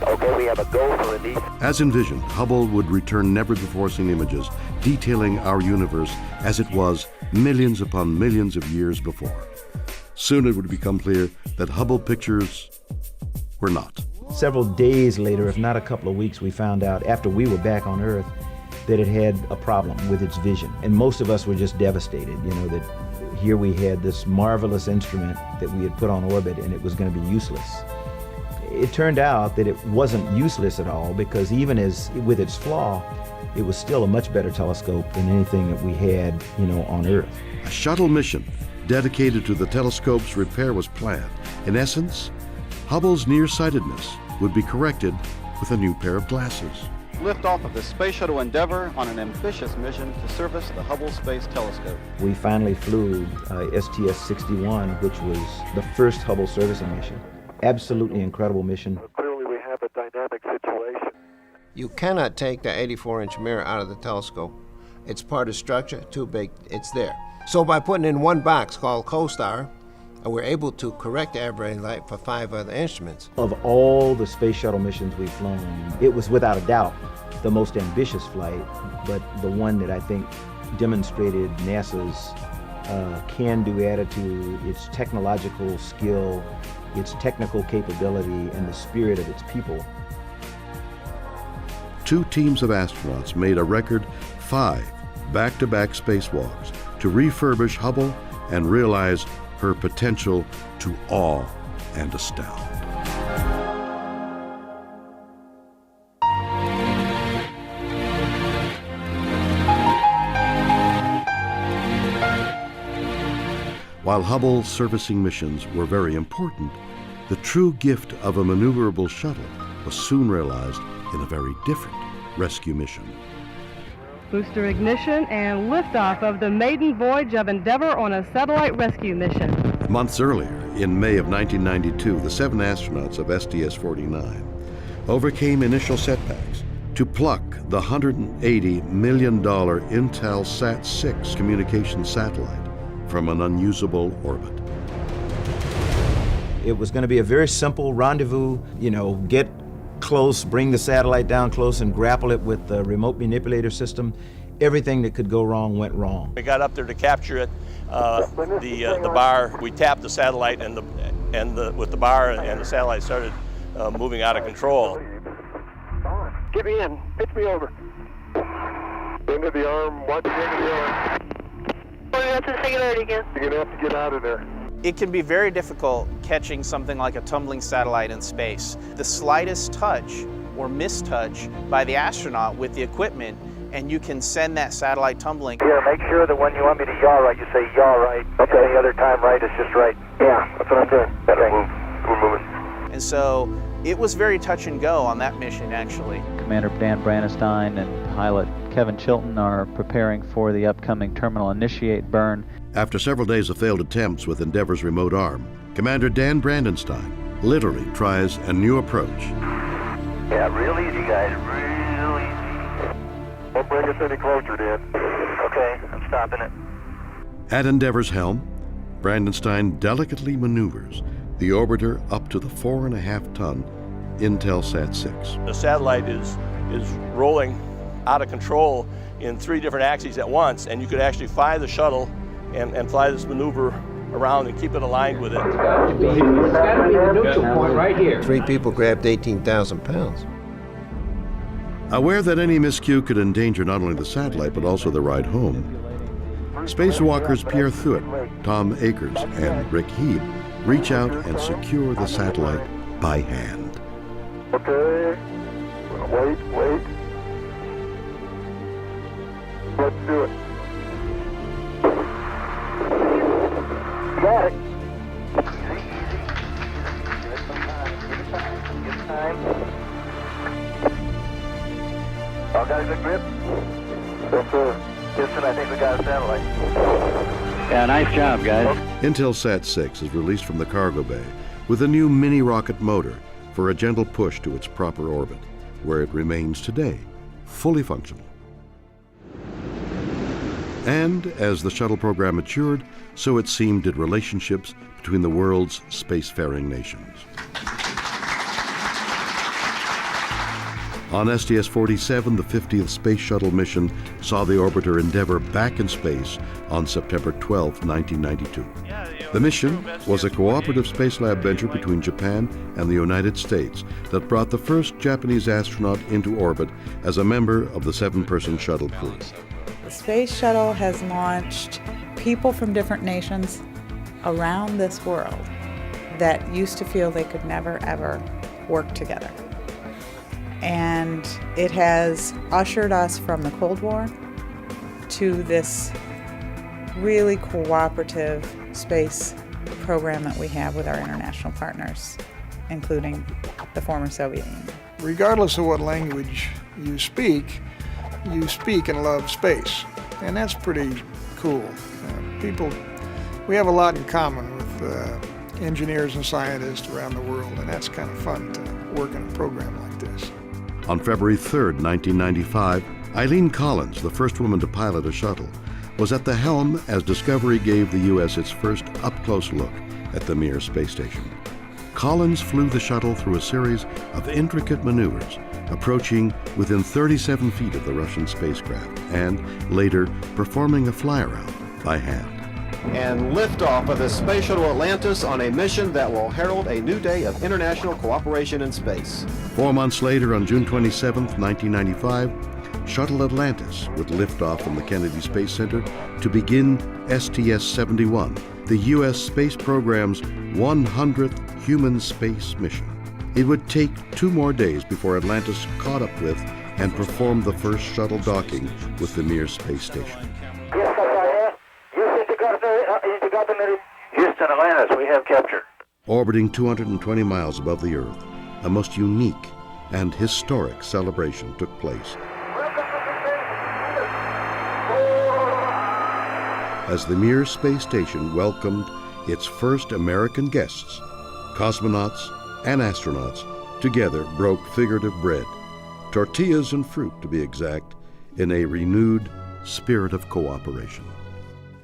Okay, we have a go for release. As envisioned, Hubble would return never-before-seen images detailing our universe as it was millions upon millions of years before. Soon it would become clear that Hubble pictures were not. Several days later, if not a couple of weeks, we found out after we were back on Earth that it had a problem with its vision. And most of us were just devastated, that here we had this marvelous instrument that we had put on orbit and it was going to be useless. It turned out that it wasn't useless at all because even with its flaw, it was still a much better telescope than anything that we had, on Earth. A shuttle mission dedicated to the telescope's repair was planned. In essence, Hubble's nearsightedness would be corrected with a new pair of glasses. Liftoff of the Space Shuttle Endeavour on an ambitious mission to service the Hubble Space Telescope. We finally flew STS-61, which was the first Hubble servicing mission. absolutely incredible mission. Clearly we have a dynamic situation. You cannot take the 84-inch mirror out of the telescope. It's part of structure, too big, it's there. So by putting in one box called CoStar, we're able to correct the aberrated light for 5 other instruments. Of all the space shuttle missions we've flown, it was without a doubt the most ambitious flight, but the one that I think demonstrated NASA's can-do attitude, its technological skill, its technical capability, and the spirit of its people. 2 teams of astronauts made a record 5 back-to-back spacewalks to refurbish Hubble and realize her potential to awe and astound. While Hubble's servicing missions were very important, the true gift of a maneuverable shuttle was soon realized in a very different rescue mission. Booster ignition and liftoff of the maiden voyage of Endeavour on a satellite rescue mission. Months earlier, in May of 1992, the 7 astronauts of STS-49 overcame initial setbacks to pluck the $180 million Intelsat 6 communications satellite from an unusable orbit. It was going to be a very simple rendezvous, get close, bring the satellite down close and grapple it with the remote manipulator system. Everything that could go wrong went wrong. We got up there to capture it. The bar, we tapped the satellite with the bar, and the satellite started moving out of control. Get me in. Pitch me over. Into the arm. Watch the end of the arm. That's the singularity again. You're going to have to get out of there. It can be very difficult catching something like a tumbling satellite in space. The slightest touch or mistouch by the astronaut with the equipment, and you can send that satellite tumbling. Here, make sure that when you want me to yaw right, you say yaw right. Okay. Any other time right is just right. Yeah, that's what I'm doing. Better move. We're moving. And so it was very touch and go on that mission, actually. Commander Dan Brandenstein and pilot Kevin Chilton are preparing for the upcoming terminal initiate burn. After several days of failed attempts with Endeavour's remote arm, Commander Dan Brandenstein literally tries a new approach. Yeah, real easy, guys, real easy. Don't bring us any closer, Dan. Okay, I'm stopping it. At Endeavour's helm, Brandenstein delicately maneuvers the orbiter up to the 4.5-ton Intelsat 6. The satellite is rolling out of control in 3 different axes at once, and you could actually fly the shuttle and fly this maneuver around and keep it aligned with it. It's got to be the neutral point right here. 3 people grabbed 18,000 pounds. Aware that any miscue could endanger not only the satellite but also the ride home, spacewalkers Pierre Thuot, Tom Akers, and Rick Heeb reach out and secure the satellite by hand. Okay, wait. Let's do it. Got it. Easy. Give it some time. Give it time. All got a good grip? Yes, sir. Houston, I think we got a satellite. Yeah, nice job, guys. Intelsat 6 is released from the cargo bay with a new mini-rocket motor for a gentle push to its proper orbit, where it remains today, fully functional. And as the shuttle program matured, so it seemed did relationships between the world's spacefaring nations. On STS-47, the 50th Space Shuttle mission saw the orbiter Endeavour back in space on September 12, 1992. The mission was a cooperative space lab venture between Japan and the United States that brought the first Japanese astronaut into orbit as a member of the 7-person shuttle crew. The Space Shuttle has launched people from different nations around this world that used to feel they could never, ever work together. And it has ushered us from the Cold War to this really cooperative space program that we have with our international partners, including the former Soviet Union. Regardless of what language you speak and love space. And that's pretty cool. We have a lot in common with engineers and scientists around the world, and that's kind of fun to work in a program like this. On February 3rd, 1995, Eileen Collins, the first woman to pilot a shuttle, was at the helm as Discovery gave the U.S. its first up-close look at the Mir space station. Collins flew the shuttle through a series of intricate maneuvers, approaching within 37 feet of the Russian spacecraft, and later performing a fly-around by hand. And liftoff of the Space Shuttle Atlantis on a mission that will herald a new day of international cooperation in space. 4 months later, on June 27, 1995, Shuttle Atlantis would lift off from the Kennedy Space Center to begin STS-71, the U.S. space program's 100th human space mission. It would take 2 more days before Atlantis caught up with and performed the first shuttle docking with the Mir space station. Houston, Atlantis, we have captured. Orbiting 220 miles above the Earth, a most unique and historic celebration took place. As the Mir space station welcomed its first American guests, cosmonauts and astronauts together broke figurative bread, tortillas and fruit to be exact, in a renewed spirit of cooperation.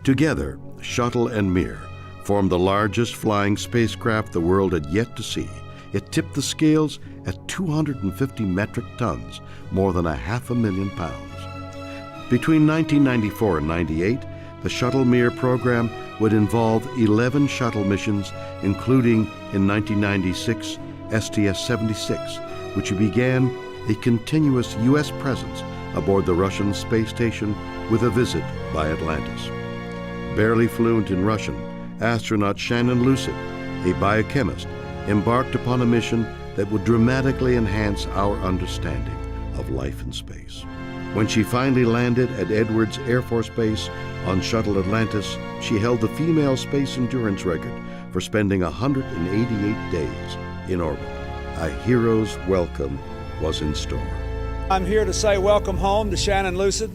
Together, Shuttle and Mir formed the largest flying spacecraft the world had yet to see. It tipped the scales at 250 metric tons, more than 500,000 pounds. Between 1994 and 98, the Shuttle Mir program would involve 11 shuttle missions, including in 1996 STS-76, which began a continuous U.S. presence aboard the Russian space station with a visit by Atlantis. Barely fluent in Russian, astronaut Shannon Lucid, a biochemist, embarked upon a mission that would dramatically enhance our understanding of life in space. When she finally landed at Edwards Air Force Base on Shuttle Atlantis, she held the female space endurance record for spending 188 days in orbit. A hero's welcome was in store. I'm here to say welcome home to Shannon Lucid.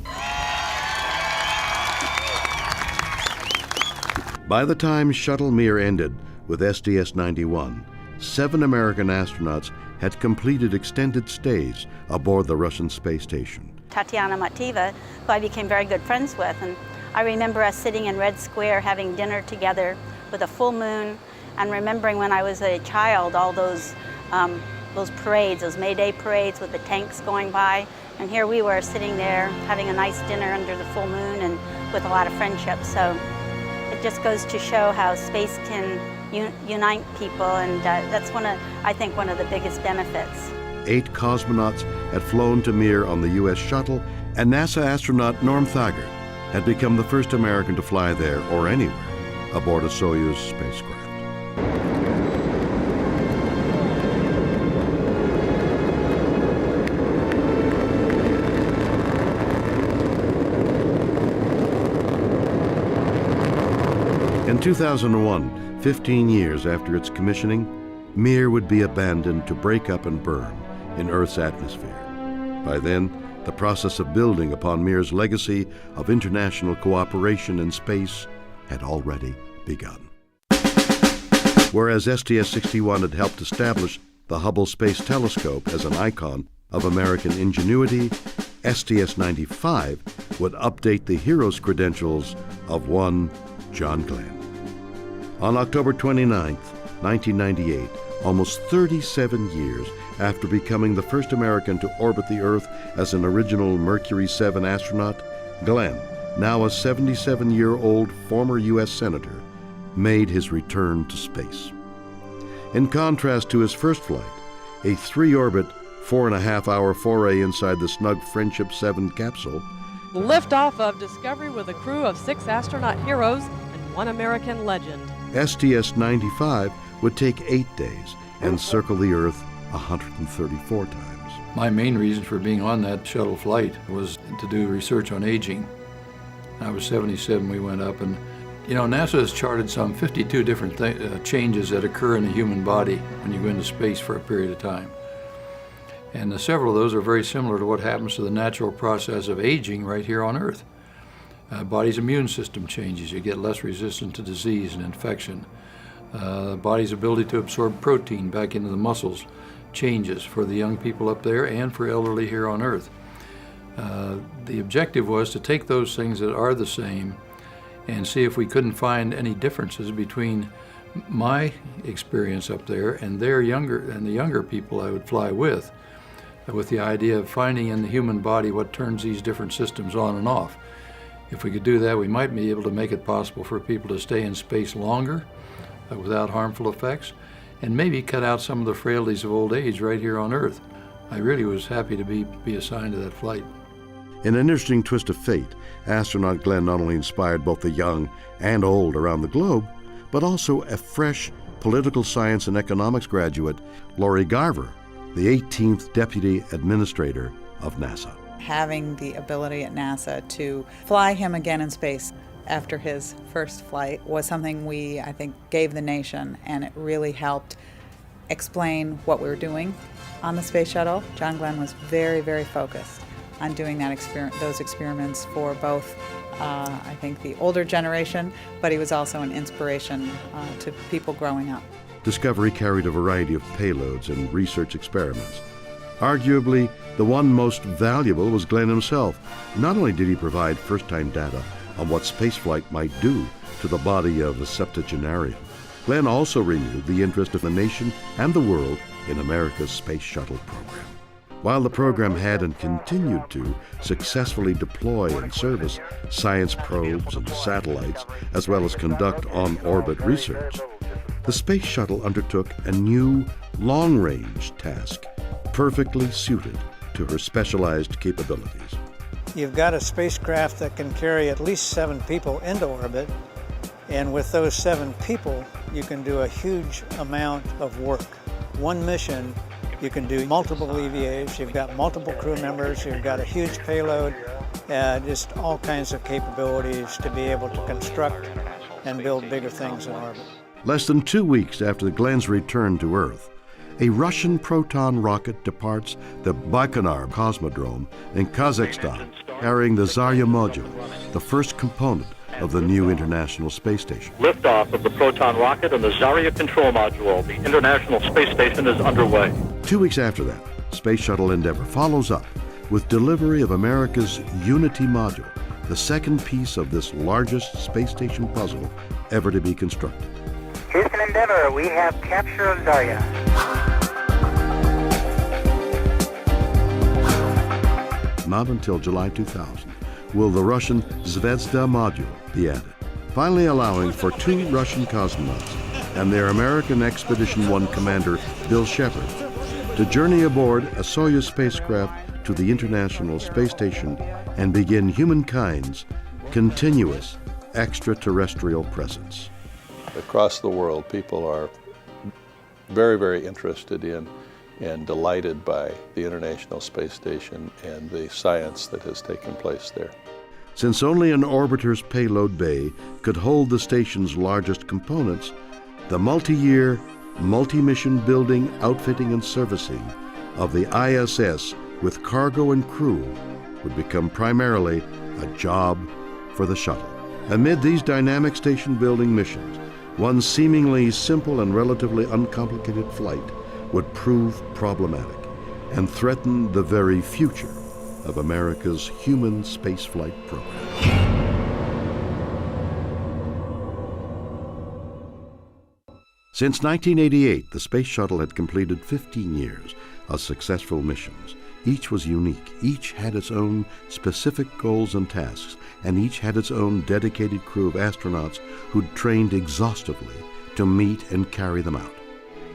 By the time Shuttle Mir ended with STS-91, 7 American astronauts had completed extended stays aboard the Russian space station. Tatiana Mativa, who I became very good friends with, and I remember us sitting in Red Square having dinner together with a full moon, and remembering when I was a child all those parades, those May Day parades with the tanks going by, and here we were sitting there having a nice dinner under the full moon and with a lot of friendship. So it just goes to show how space can unite people, and that's I think one of the biggest benefits. 8 cosmonauts had flown to Mir on the U.S. Shuttle, and NASA astronaut Norm Thagard had become the first American to fly there or anywhere aboard a Soyuz spacecraft. In 2001, 15 years after its commissioning, Mir would be abandoned to break up and burn in Earth's atmosphere. By then, the process of building upon Mir's legacy of international cooperation in space had already begun. Whereas STS-61 had helped establish the Hubble Space Telescope as an icon of American ingenuity, STS-95 would update the hero's credentials of one John Glenn. On October 29, 1998, almost 37 years after becoming the first American to orbit the Earth as an original Mercury 7 astronaut, Glenn, now a 77-year-old former U.S. Senator, made his return to space. In contrast to his first flight, a 3-orbit, 4.5-hour foray inside the snug Friendship 7 capsule, Liftoff of Discovery with a crew of 6 astronaut heroes and 1 American legend. STS-95 would take 8 days and circle the Earth 134 times. My main reason for being on that shuttle flight was to do research on aging. I was 77, we went up, and you know, NASA has charted some 52 different changes that occur in the human body when you go into space for a period of time. And several of those are very similar to what happens to the natural process of aging right here on Earth. Body's immune system changes. You get less resistant to disease and infection. The body's ability to absorb protein back into the muscles changes for the young people up there and for elderly here on Earth. The objective was to take those things that are the same and see if we couldn't find any differences between my experience up there and the younger people I would fly with the idea of finding in the human body what turns these different systems on and off. If we could do that, we might be able to make it possible for people to stay in space longer without harmful effects, and maybe cut out some of the frailties of old age right here on Earth. I really was happy to be assigned to that flight. In an interesting twist of fate, astronaut Glenn not only inspired both the young and old around the globe, but also a fresh political science and economics graduate, Laurie Garver, the 18th Deputy Administrator of NASA. Having the ability at NASA to fly him again in space after his first flight was something we, I think, gave the nation, and it really helped explain what we were doing on the space shuttle. John Glenn was very, very focused on doing those experiments for both, I think, the older generation, but he was also an inspiration to people growing up. Discovery carried a variety of payloads and research experiments. Arguably, the one most valuable was Glenn himself. Not only did he provide first-time data on what spaceflight might do to the body of a septuagenarian, Glenn also renewed the interest of the nation and the world in America's space shuttle program. While the program had and continued to successfully deploy and service science probes and satellites, as well as conduct on-orbit research, the space shuttle undertook a new long-range task perfectly suited to her specialized capabilities. You've got a spacecraft that can carry at least 7 people into orbit, and with those 7 people, you can do a huge amount of work. One mission, you can do multiple EVAs, you've got multiple crew members, you've got a huge payload, just all kinds of capabilities to be able to construct and build bigger things in orbit. Less than 2 weeks after Glenn's return to Earth, a Russian Proton rocket departs the Baikonur Cosmodrome in Kazakhstan, carrying the Zarya module, the first component of the new International Space Station. Liftoff of the Proton rocket and the Zarya control module. The International Space Station is underway. 2 weeks after that, Space Shuttle Endeavour follows up with delivery of America's Unity module, the second piece of this largest space station puzzle ever to be constructed. Houston Endeavour, we have capture of Zarya. Not until July 2000 will the Russian Zvezda module be added, finally allowing for 2 Russian cosmonauts and their American Expedition 1 commander, Bill Shepard, to journey aboard a Soyuz spacecraft to the International Space Station and begin humankind's continuous extraterrestrial presence. Across the world, people are very, very interested in and delighted by the International Space Station and the science that has taken place there. Since only an orbiter's payload bay could hold the station's largest components, the multi-year, multi-mission building, outfitting, and servicing of the ISS with cargo and crew would become primarily a job for the shuttle. Amid these dynamic station-building missions, one seemingly simple and relatively uncomplicated flight would prove problematic and threaten the very future of America's human spaceflight program. Since 1988, the Space Shuttle had completed 15 years of successful missions. Each was unique, each had its own specific goals and tasks, and each had its own dedicated crew of astronauts who'd trained exhaustively to meet and carry them out.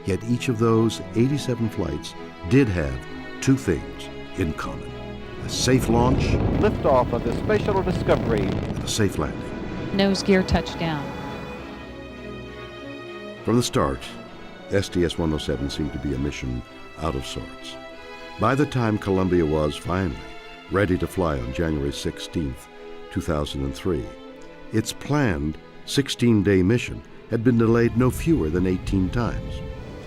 Yet each of those 87 flights did have 2 things in common: a safe launch, liftoff of the Space Shuttle Discovery, and a safe landing. Nose gear touchdown. From the start, STS-107 seemed to be a mission out of sorts. By the time Columbia was finally ready to fly on January 16, 2003, its planned 16-day mission had been delayed no fewer than 18 times.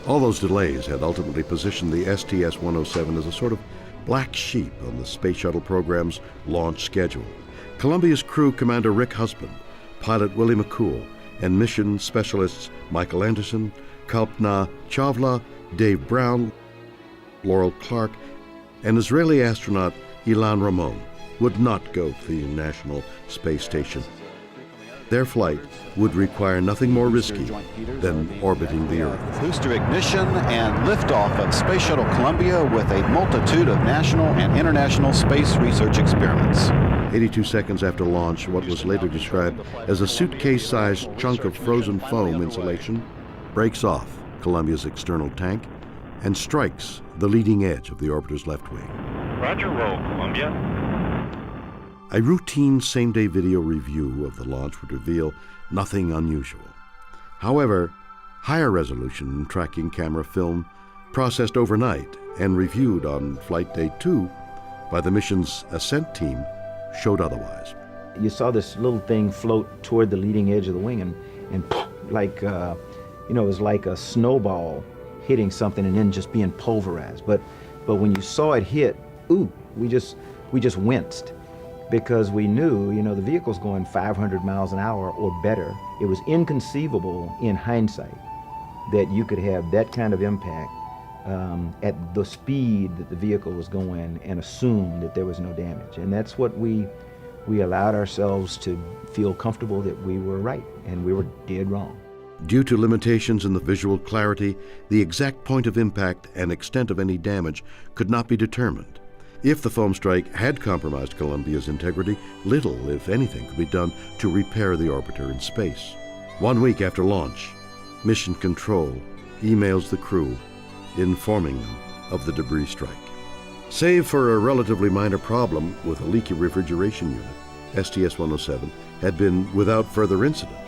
All those delays had ultimately positioned the STS-107 as a sort of black sheep on the Space Shuttle program's launch schedule. Columbia's crew commander Rick Husband, pilot Willie McCool, and mission specialists Michael Anderson, Kalpna Chawla, Dave Brown, Laurel Clark, and Israeli astronaut Ilan Ramon would not go to the International Space Station. Their flight would require nothing more risky than orbiting the Earth. Booster ignition and liftoff of Space Shuttle Columbia with a multitude of national and international space research experiments. 82 seconds after launch, what was later described as a suitcase-sized chunk of frozen foam insulation breaks off Columbia's external tank and strikes the leading edge of the orbiter's left wing. Roger, roll, Columbia. A routine same-day video review of the launch would reveal nothing unusual. However, higher resolution tracking camera film processed overnight and reviewed on flight day 2 by the mission's ascent team showed otherwise. You saw this little thing float toward the leading edge of the wing and like, it was like a snowball hitting something and then just being pulverized. But when you saw it hit, we just winced, because we knew, the vehicle's going 500 miles an hour or better. It was inconceivable in hindsight that you could have that kind of impact at the speed that the vehicle was going and assume that there was no damage. And that's what we allowed ourselves to feel comfortable that we were right and we were dead wrong. Due to limitations in the visual clarity, the exact point of impact and extent of any damage could not be determined. If the foam strike had compromised Columbia's integrity, little, if anything, could be done to repair the orbiter in space. 1 week after launch, Mission Control emails the crew informing them of the debris strike. Save for a relatively minor problem with a leaky refrigeration unit, STS-107 had been without further incident.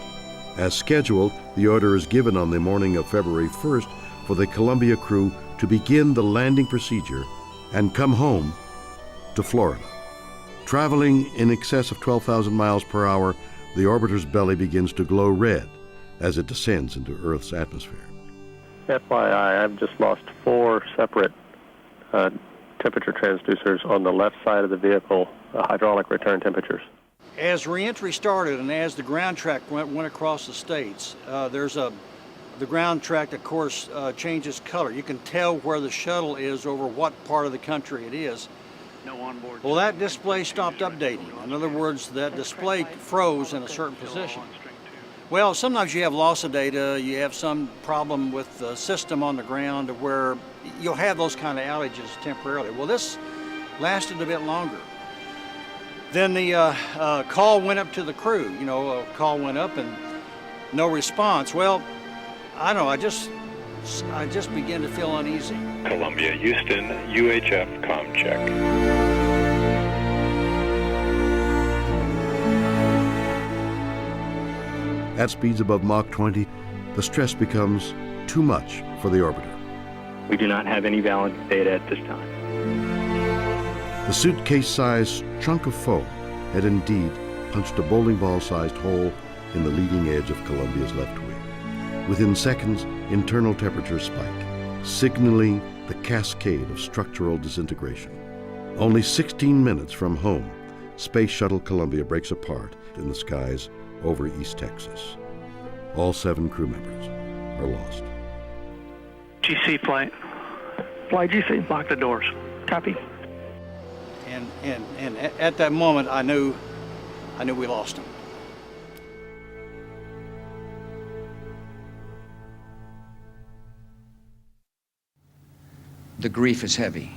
As scheduled, the order is given on the morning of February 1st for the Columbia crew to begin the landing procedure and come home to Florida. Traveling in excess of 12,000 miles per hour, the orbiter's belly begins to glow red as it descends into Earth's atmosphere. FYI, I've just lost 4 separate temperature transducers on the left side of the vehicle, hydraulic return temperatures. As reentry started and as the ground track went across the states, the ground track, of course, changes color. You can tell where the shuttle is over what part of the country it is. No onboard. Well, that display stopped updating. In other words, that display froze in a certain position. Well, sometimes you have loss of data, you have some problem with the system on the ground where you'll have those kind of outages temporarily. Well, this lasted a bit longer. Then the call went up to the crew. A call went up and no response. Well, I don't know, I just began to feel uneasy. Columbia, Houston, UHF comm check. At speeds above Mach 20, the stress becomes too much for the orbiter. We do not have any valid data at this time. The suitcase-sized chunk of foam had indeed punched a bowling ball-sized hole in the leading edge of Columbia's left wing. Within seconds, internal temperatures spike, signaling the cascade of structural disintegration. Only 16 minutes from home, Space Shuttle Columbia breaks apart in the skies over East Texas. All 7 crew members are lost. GC flight. Flight GC, lock the doors. Copy. And at that moment, I knew we lost him. The grief is heavy.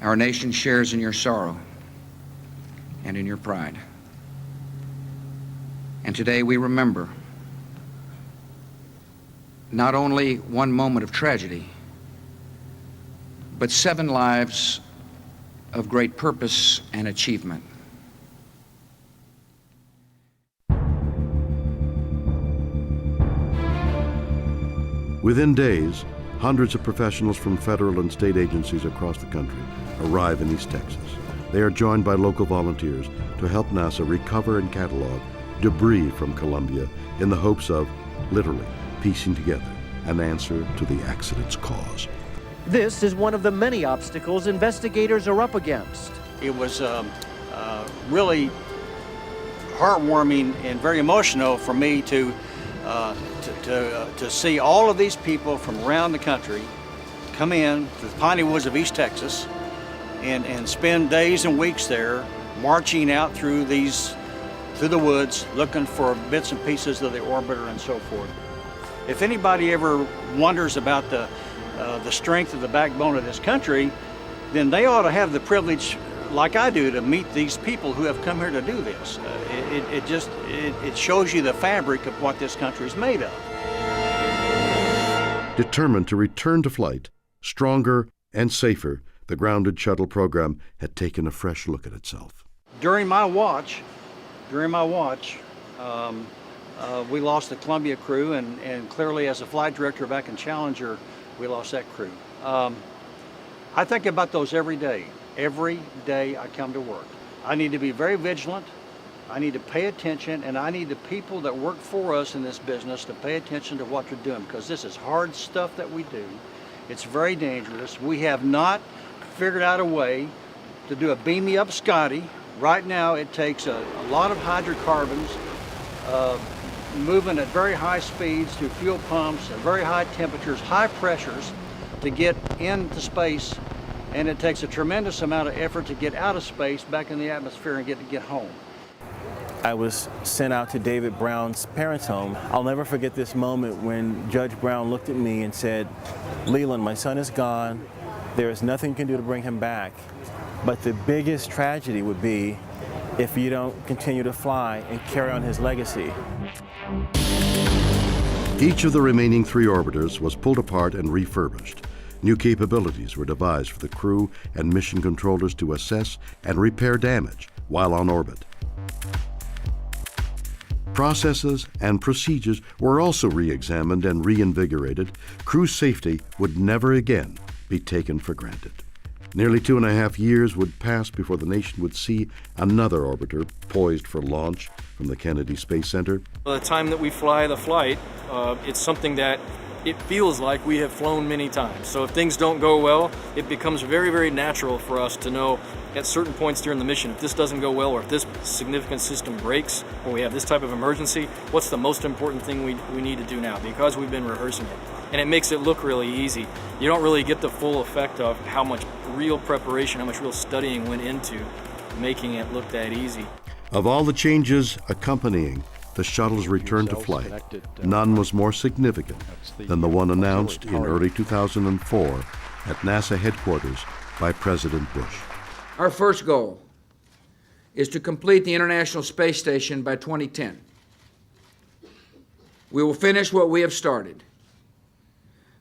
Our nation shares in your sorrow and in your pride. And today we remember not only one moment of tragedy, but 7 lives of great purpose and achievement. Within days, hundreds of professionals from federal and state agencies across the country arrive in East Texas. They are joined by local volunteers to help NASA recover and catalog debris from Columbia in the hopes of, literally, piecing together an answer to the accident's cause. This is one of the many obstacles investigators are up against. It was really heartwarming and very emotional for me to see all of these people from around the country come in to the piney woods of East Texas and spend days and weeks there marching out through the woods looking for bits and pieces of the orbiter and so forth. If anybody ever wonders about the strength of the backbone of this country, then they ought to have the privilege, like I do, to meet these people who have come here to do this. It shows you the fabric of what this country is made of. Determined to return to flight, stronger and safer, the grounded shuttle program had taken a fresh look at itself. During my watch, we lost the Columbia crew, and clearly as a flight director back in Challenger, we lost that crew. I think about those every day. Every day I come to work. I need to be very vigilant. I need to pay attention, and I need the people that work for us in this business to pay attention to what they're doing, because this is hard stuff that we do. It's very dangerous. We have not figured out a way to do a beam me up Scotty. Right now it takes a lot of hydrocarbons moving at very high speeds through fuel pumps at very high temperatures, high pressures to get into space, and it takes a tremendous amount of effort to get out of space back in the atmosphere and get home. I was sent out to David Brown's parents' home. I'll never forget this moment when Judge Brown looked at me and said, "Leland, my son is gone. There is nothing you can do to bring him back. But the biggest tragedy would be if you don't continue to fly and carry on his legacy." Each of the remaining 3 orbiters was pulled apart and refurbished. New capabilities were devised for the crew and mission controllers to assess and repair damage while on orbit. Processes and procedures were also re-examined and reinvigorated. Crew safety would never again be taken for granted. Nearly 2.5 years would pass before the nation would see another orbiter poised for launch from the Kennedy Space Center. By the time that we fly the flight, it's something that it feels like we have flown many times. So if things don't go well, it becomes very, very natural for us to know at certain points during the mission, if this doesn't go well or if this significant system breaks or we have this type of emergency, what's the most important thing we need to do now, because we've been rehearsing it. And it makes it look really easy. You don't really get the full effect of how much real preparation, how much real studying went into making it look that easy. Of all the changes accompanying the shuttle's return to flight, none was more significant than the one announced in early 2004 at NASA headquarters by President Bush. Our first goal is to complete the International Space Station by 2010. We will finish what we have started.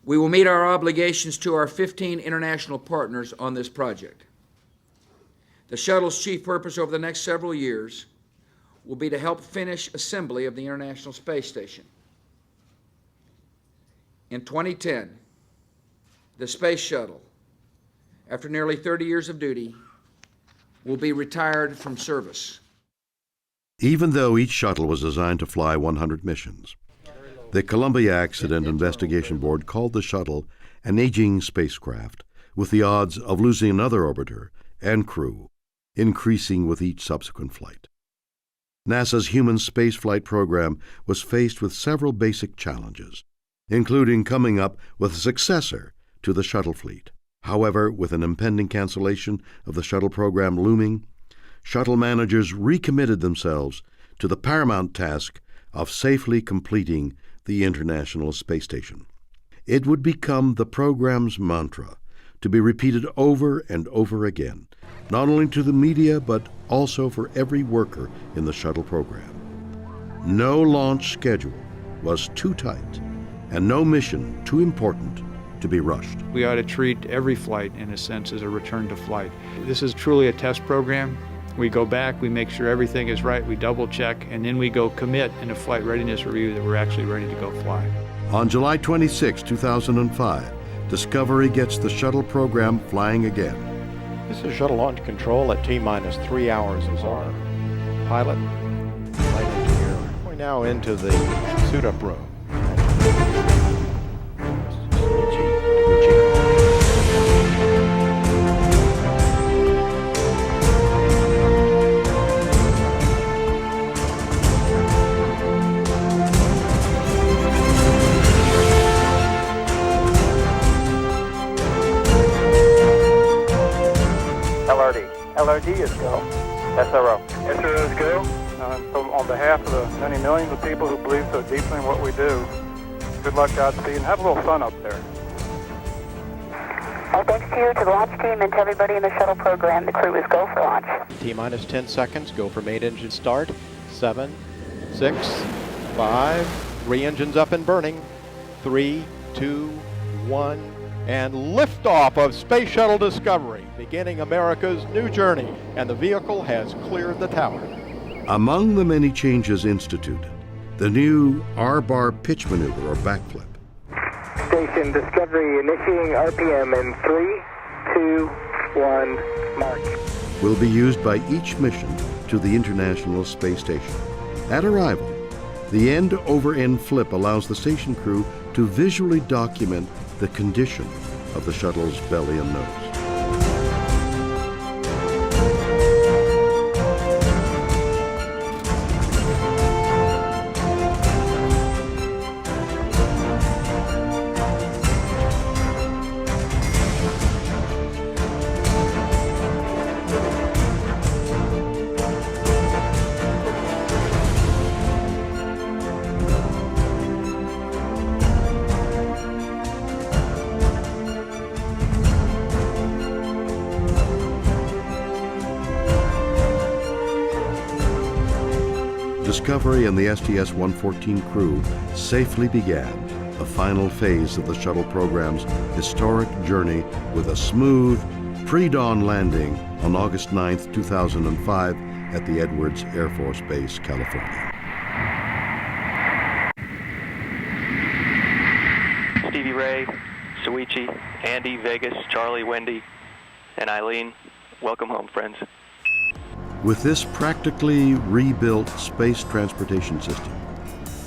We will meet our obligations to our 15 international partners on this project. The shuttle's chief purpose over the next several years will be to help finish assembly of the International Space Station. In 2010, the Space Shuttle, after nearly 30 years of duty, will be retired from service. Even though each shuttle was designed to fly 100 missions, the Columbia Accident Investigation Board called the shuttle an aging spacecraft, with the odds of losing another orbiter and crew increasing with each subsequent flight. NASA's human spaceflight program was faced with several basic challenges, including coming up with a successor to the shuttle fleet. However, with an impending cancellation of the shuttle program looming, shuttle managers recommitted themselves to the paramount task of safely completing the International Space Station. It would become the program's mantra, to be repeated over and over again, not only to the media but also for every worker in the shuttle program. No launch schedule was too tight and no mission too important to be rushed. We ought to treat every flight, in a sense, as a return to flight. This is truly a test program. We go back, we make sure everything is right, we double check, and then we go commit in a flight readiness review that we're actually ready to go fly. On July 26, 2005, Discovery gets the shuttle program flying again. This is shuttle launch control at T-minus 3 hours as our pilot, flight engineer. We're now into the suit-up room. LRD. LRD is go. SRO. SRO is go. So on behalf of the many millions of people who believe so deeply in what we do, good luck, Godspeed, and have a little fun up there. Well, thanks to you, to the launch team, and to everybody in the shuttle program. The crew is go for launch. T-minus 10 seconds. Go for main engine start. 7, 6, 5. 3 engines up and burning. 3, 2, 1. And liftoff of Space Shuttle Discovery, beginning America's new journey. And the vehicle has cleared the tower. Among the many changes instituted, the new R-bar pitch maneuver or backflip. Station Discovery initiating RPM in 3, 2, 1, mark. Will be used by each mission to the International Space Station. At arrival, the end-over-end flip allows the station crew to visually document the condition of the shuttle's belly and nose. Discovery and the STS-114 crew safely began the final phase of the shuttle program's historic journey with a smooth pre-dawn landing on August 9, 2005 at the Edwards Air Force Base, California. Stevie Ray, Soichi, Andy, Vegas, Charlie, Wendy, and Eileen, welcome home, friends. With this practically rebuilt space transportation system,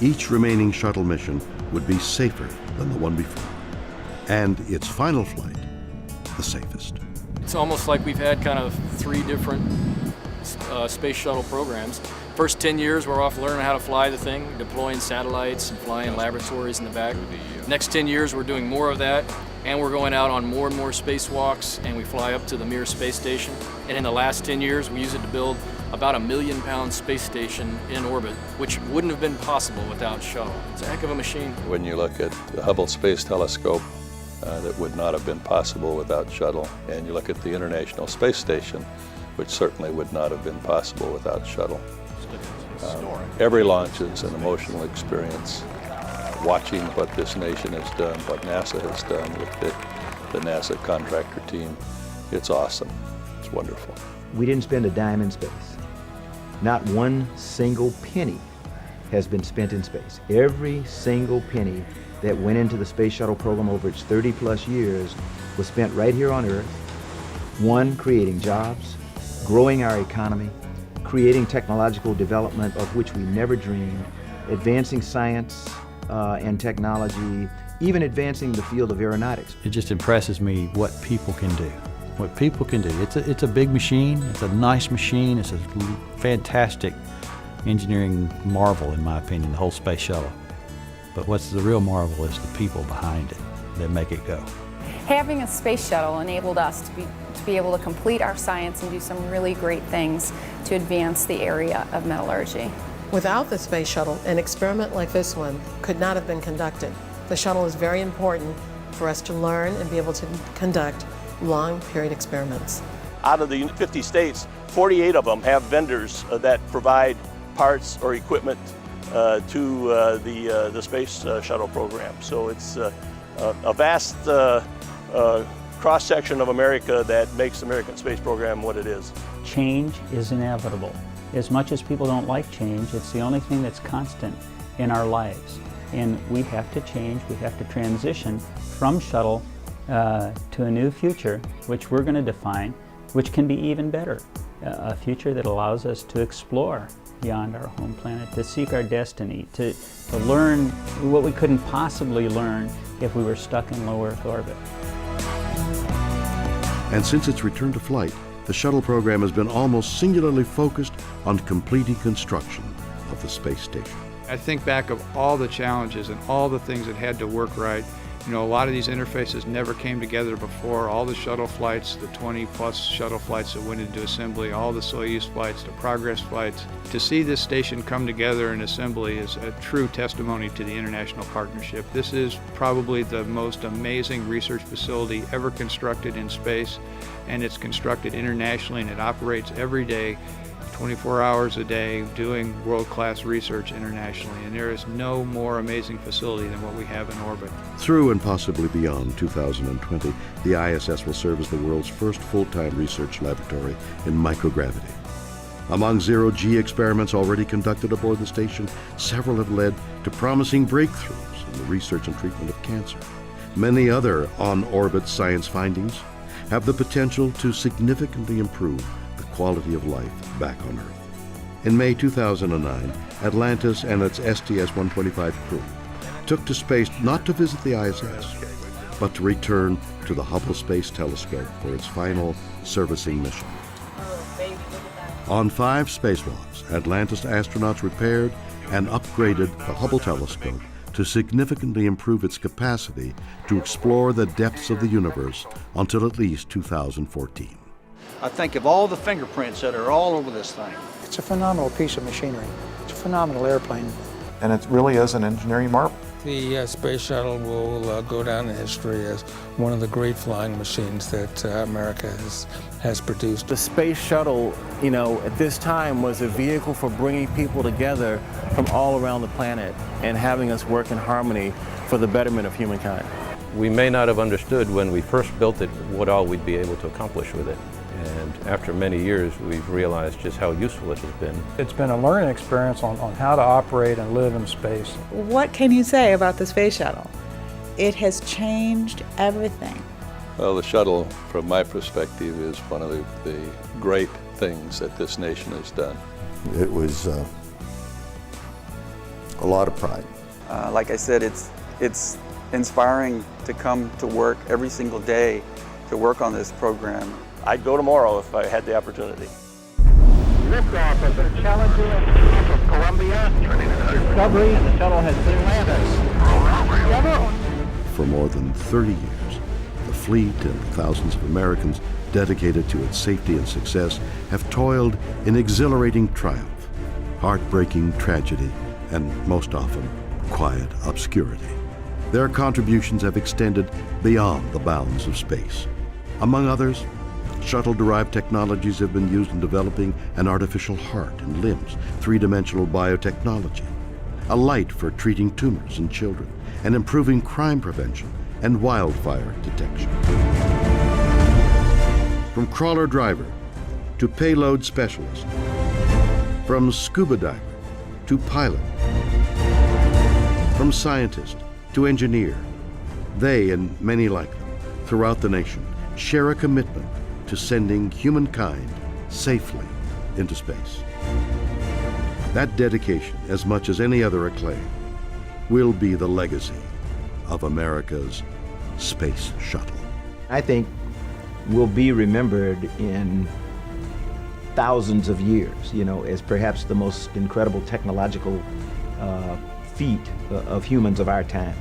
each remaining shuttle mission would be safer than the one before, and its final flight, the safest. It's almost like we've had kind of 3 different space shuttle programs. First 10 years, we're off learning how to fly the thing, deploying satellites and flying laboratories in the back. Next 10 years, we're doing more of that, and we're going out on more and more spacewalks, and we fly up to the Mir space station. And in the last 10 years, we use it to build about a 1 million-pound space station in orbit, which wouldn't have been possible without Shuttle. It's a heck of a machine. When you look at the Hubble Space Telescope, that would not have been possible without Shuttle, and you look at the International Space Station, which certainly would not have been possible without Shuttle. Every launch is an emotional experience. Watching what this nation has done, what NASA has done with the NASA contractor team, it's awesome. It's wonderful. We didn't spend a dime in space. Not one single penny has been spent in space. Every single penny that went into the space shuttle program over its 30-plus years was spent right here on Earth. One, creating jobs, growing our economy, creating technological development of which we never dreamed, advancing science and technology, even advancing the field of aeronautics. It just impresses me what people can do. What people can do. It's a big machine, it's a nice machine, it's a fantastic engineering marvel in my opinion, the whole space shuttle. But what's the real marvel is the people behind it that make it go. Having a space shuttle enabled us to be able to complete our science and do some really great things to advance the area of metallurgy. Without the space shuttle, an experiment like this one could not have been conducted. The shuttle is very important for us to learn and be able to conduct long period experiments. Out of the 50 states, 48 of them have vendors that provide parts or equipment to the space shuttle program. So it's a vast cross-section of America that makes the American space program what it is. Change is inevitable. As much as people don't like change, it's the only thing that's constant in our lives. And we have to change, we have to transition from shuttle to a new future, which we're going to define, which can be even better. A future that allows us to explore beyond our home planet, to seek our destiny, to learn what we couldn't possibly learn if we were stuck in low Earth orbit. And since its return to flight, the shuttle program has been almost singularly focused on completing construction of the space station. I think back of all the challenges and all the things that had to work right, You know, a lot of these interfaces never came together before. All the shuttle flights, the 20-plus shuttle flights that went into assembly, all the Soyuz flights, the Progress flights. To see this station come together in assembly is a true testimony to the international partnership. This is probably the most amazing research facility ever constructed in space, and it's constructed internationally, and it operates every day, 24 hours a day, doing world-class research internationally, and there is no more amazing facility than what we have in orbit. Through and possibly beyond 2020, the ISS will serve as the world's first full-time research laboratory in microgravity. Among zero-G experiments already conducted aboard the station, several have led to promising breakthroughs in the research and treatment of cancer. Many other on-orbit science findings have the potential to significantly improve the quality of life back on Earth. In May 2009, Atlantis and its STS-125 crew took to space not to visit the ISS, but to return to the Hubble Space Telescope for its final servicing mission. On 5 spacewalks, Atlantis astronauts repaired and upgraded the Hubble telescope to significantly improve its capacity to explore the depths of the universe until at least 2014. I think of all the fingerprints that are all over this thing. It's a phenomenal piece of machinery. It's a phenomenal airplane. And it really is an engineering marvel. The Space Shuttle will go down in history as one of the great flying machines that America has produced. The Space Shuttle, you know, at this time was a vehicle for bringing people together from all around the planet and having us work in harmony for the betterment of humankind. We may not have understood when we first built it what all we'd be able to accomplish with it. And after many years, we've realized just how useful it has been. It's been a learning experience on how to operate and live in space. What can you say about the Space Shuttle? It has changed everything. Well, the shuttle, from my perspective, is one of the great things that this nation has done. It was a lot of pride. Like I said, it's inspiring to come to work every single day to work on this program. I'd go tomorrow if I had the opportunity. Liftoff of the Challenger from Columbia. Discovery, and the shuttle has been landed. For more than 30 years, the fleet and thousands of Americans dedicated to its safety and success have toiled in exhilarating triumph, heartbreaking tragedy, and most often, quiet obscurity. Their contributions have extended beyond the bounds of space. Among others, shuttle-derived technologies have been used in developing an artificial heart and limbs, three-dimensional biotechnology, a light for treating tumors in children, and improving crime prevention and wildfire detection. From crawler driver to payload specialist, from scuba diver to pilot, from scientist to engineer, they and many like them throughout the nation share a commitment to sending humankind safely into space. That dedication, as much as any other acclaim, will be the legacy of America's Space Shuttle. I think will be remembered in thousands of years, you know, as perhaps the most incredible technological feat of humans of our time.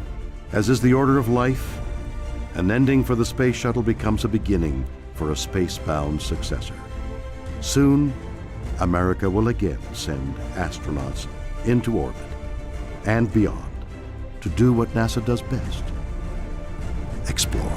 As is the order of life, an ending for the Space Shuttle becomes a beginning for a space-bound successor. Soon, America will again send astronauts into orbit and beyond to do what NASA does best: explore.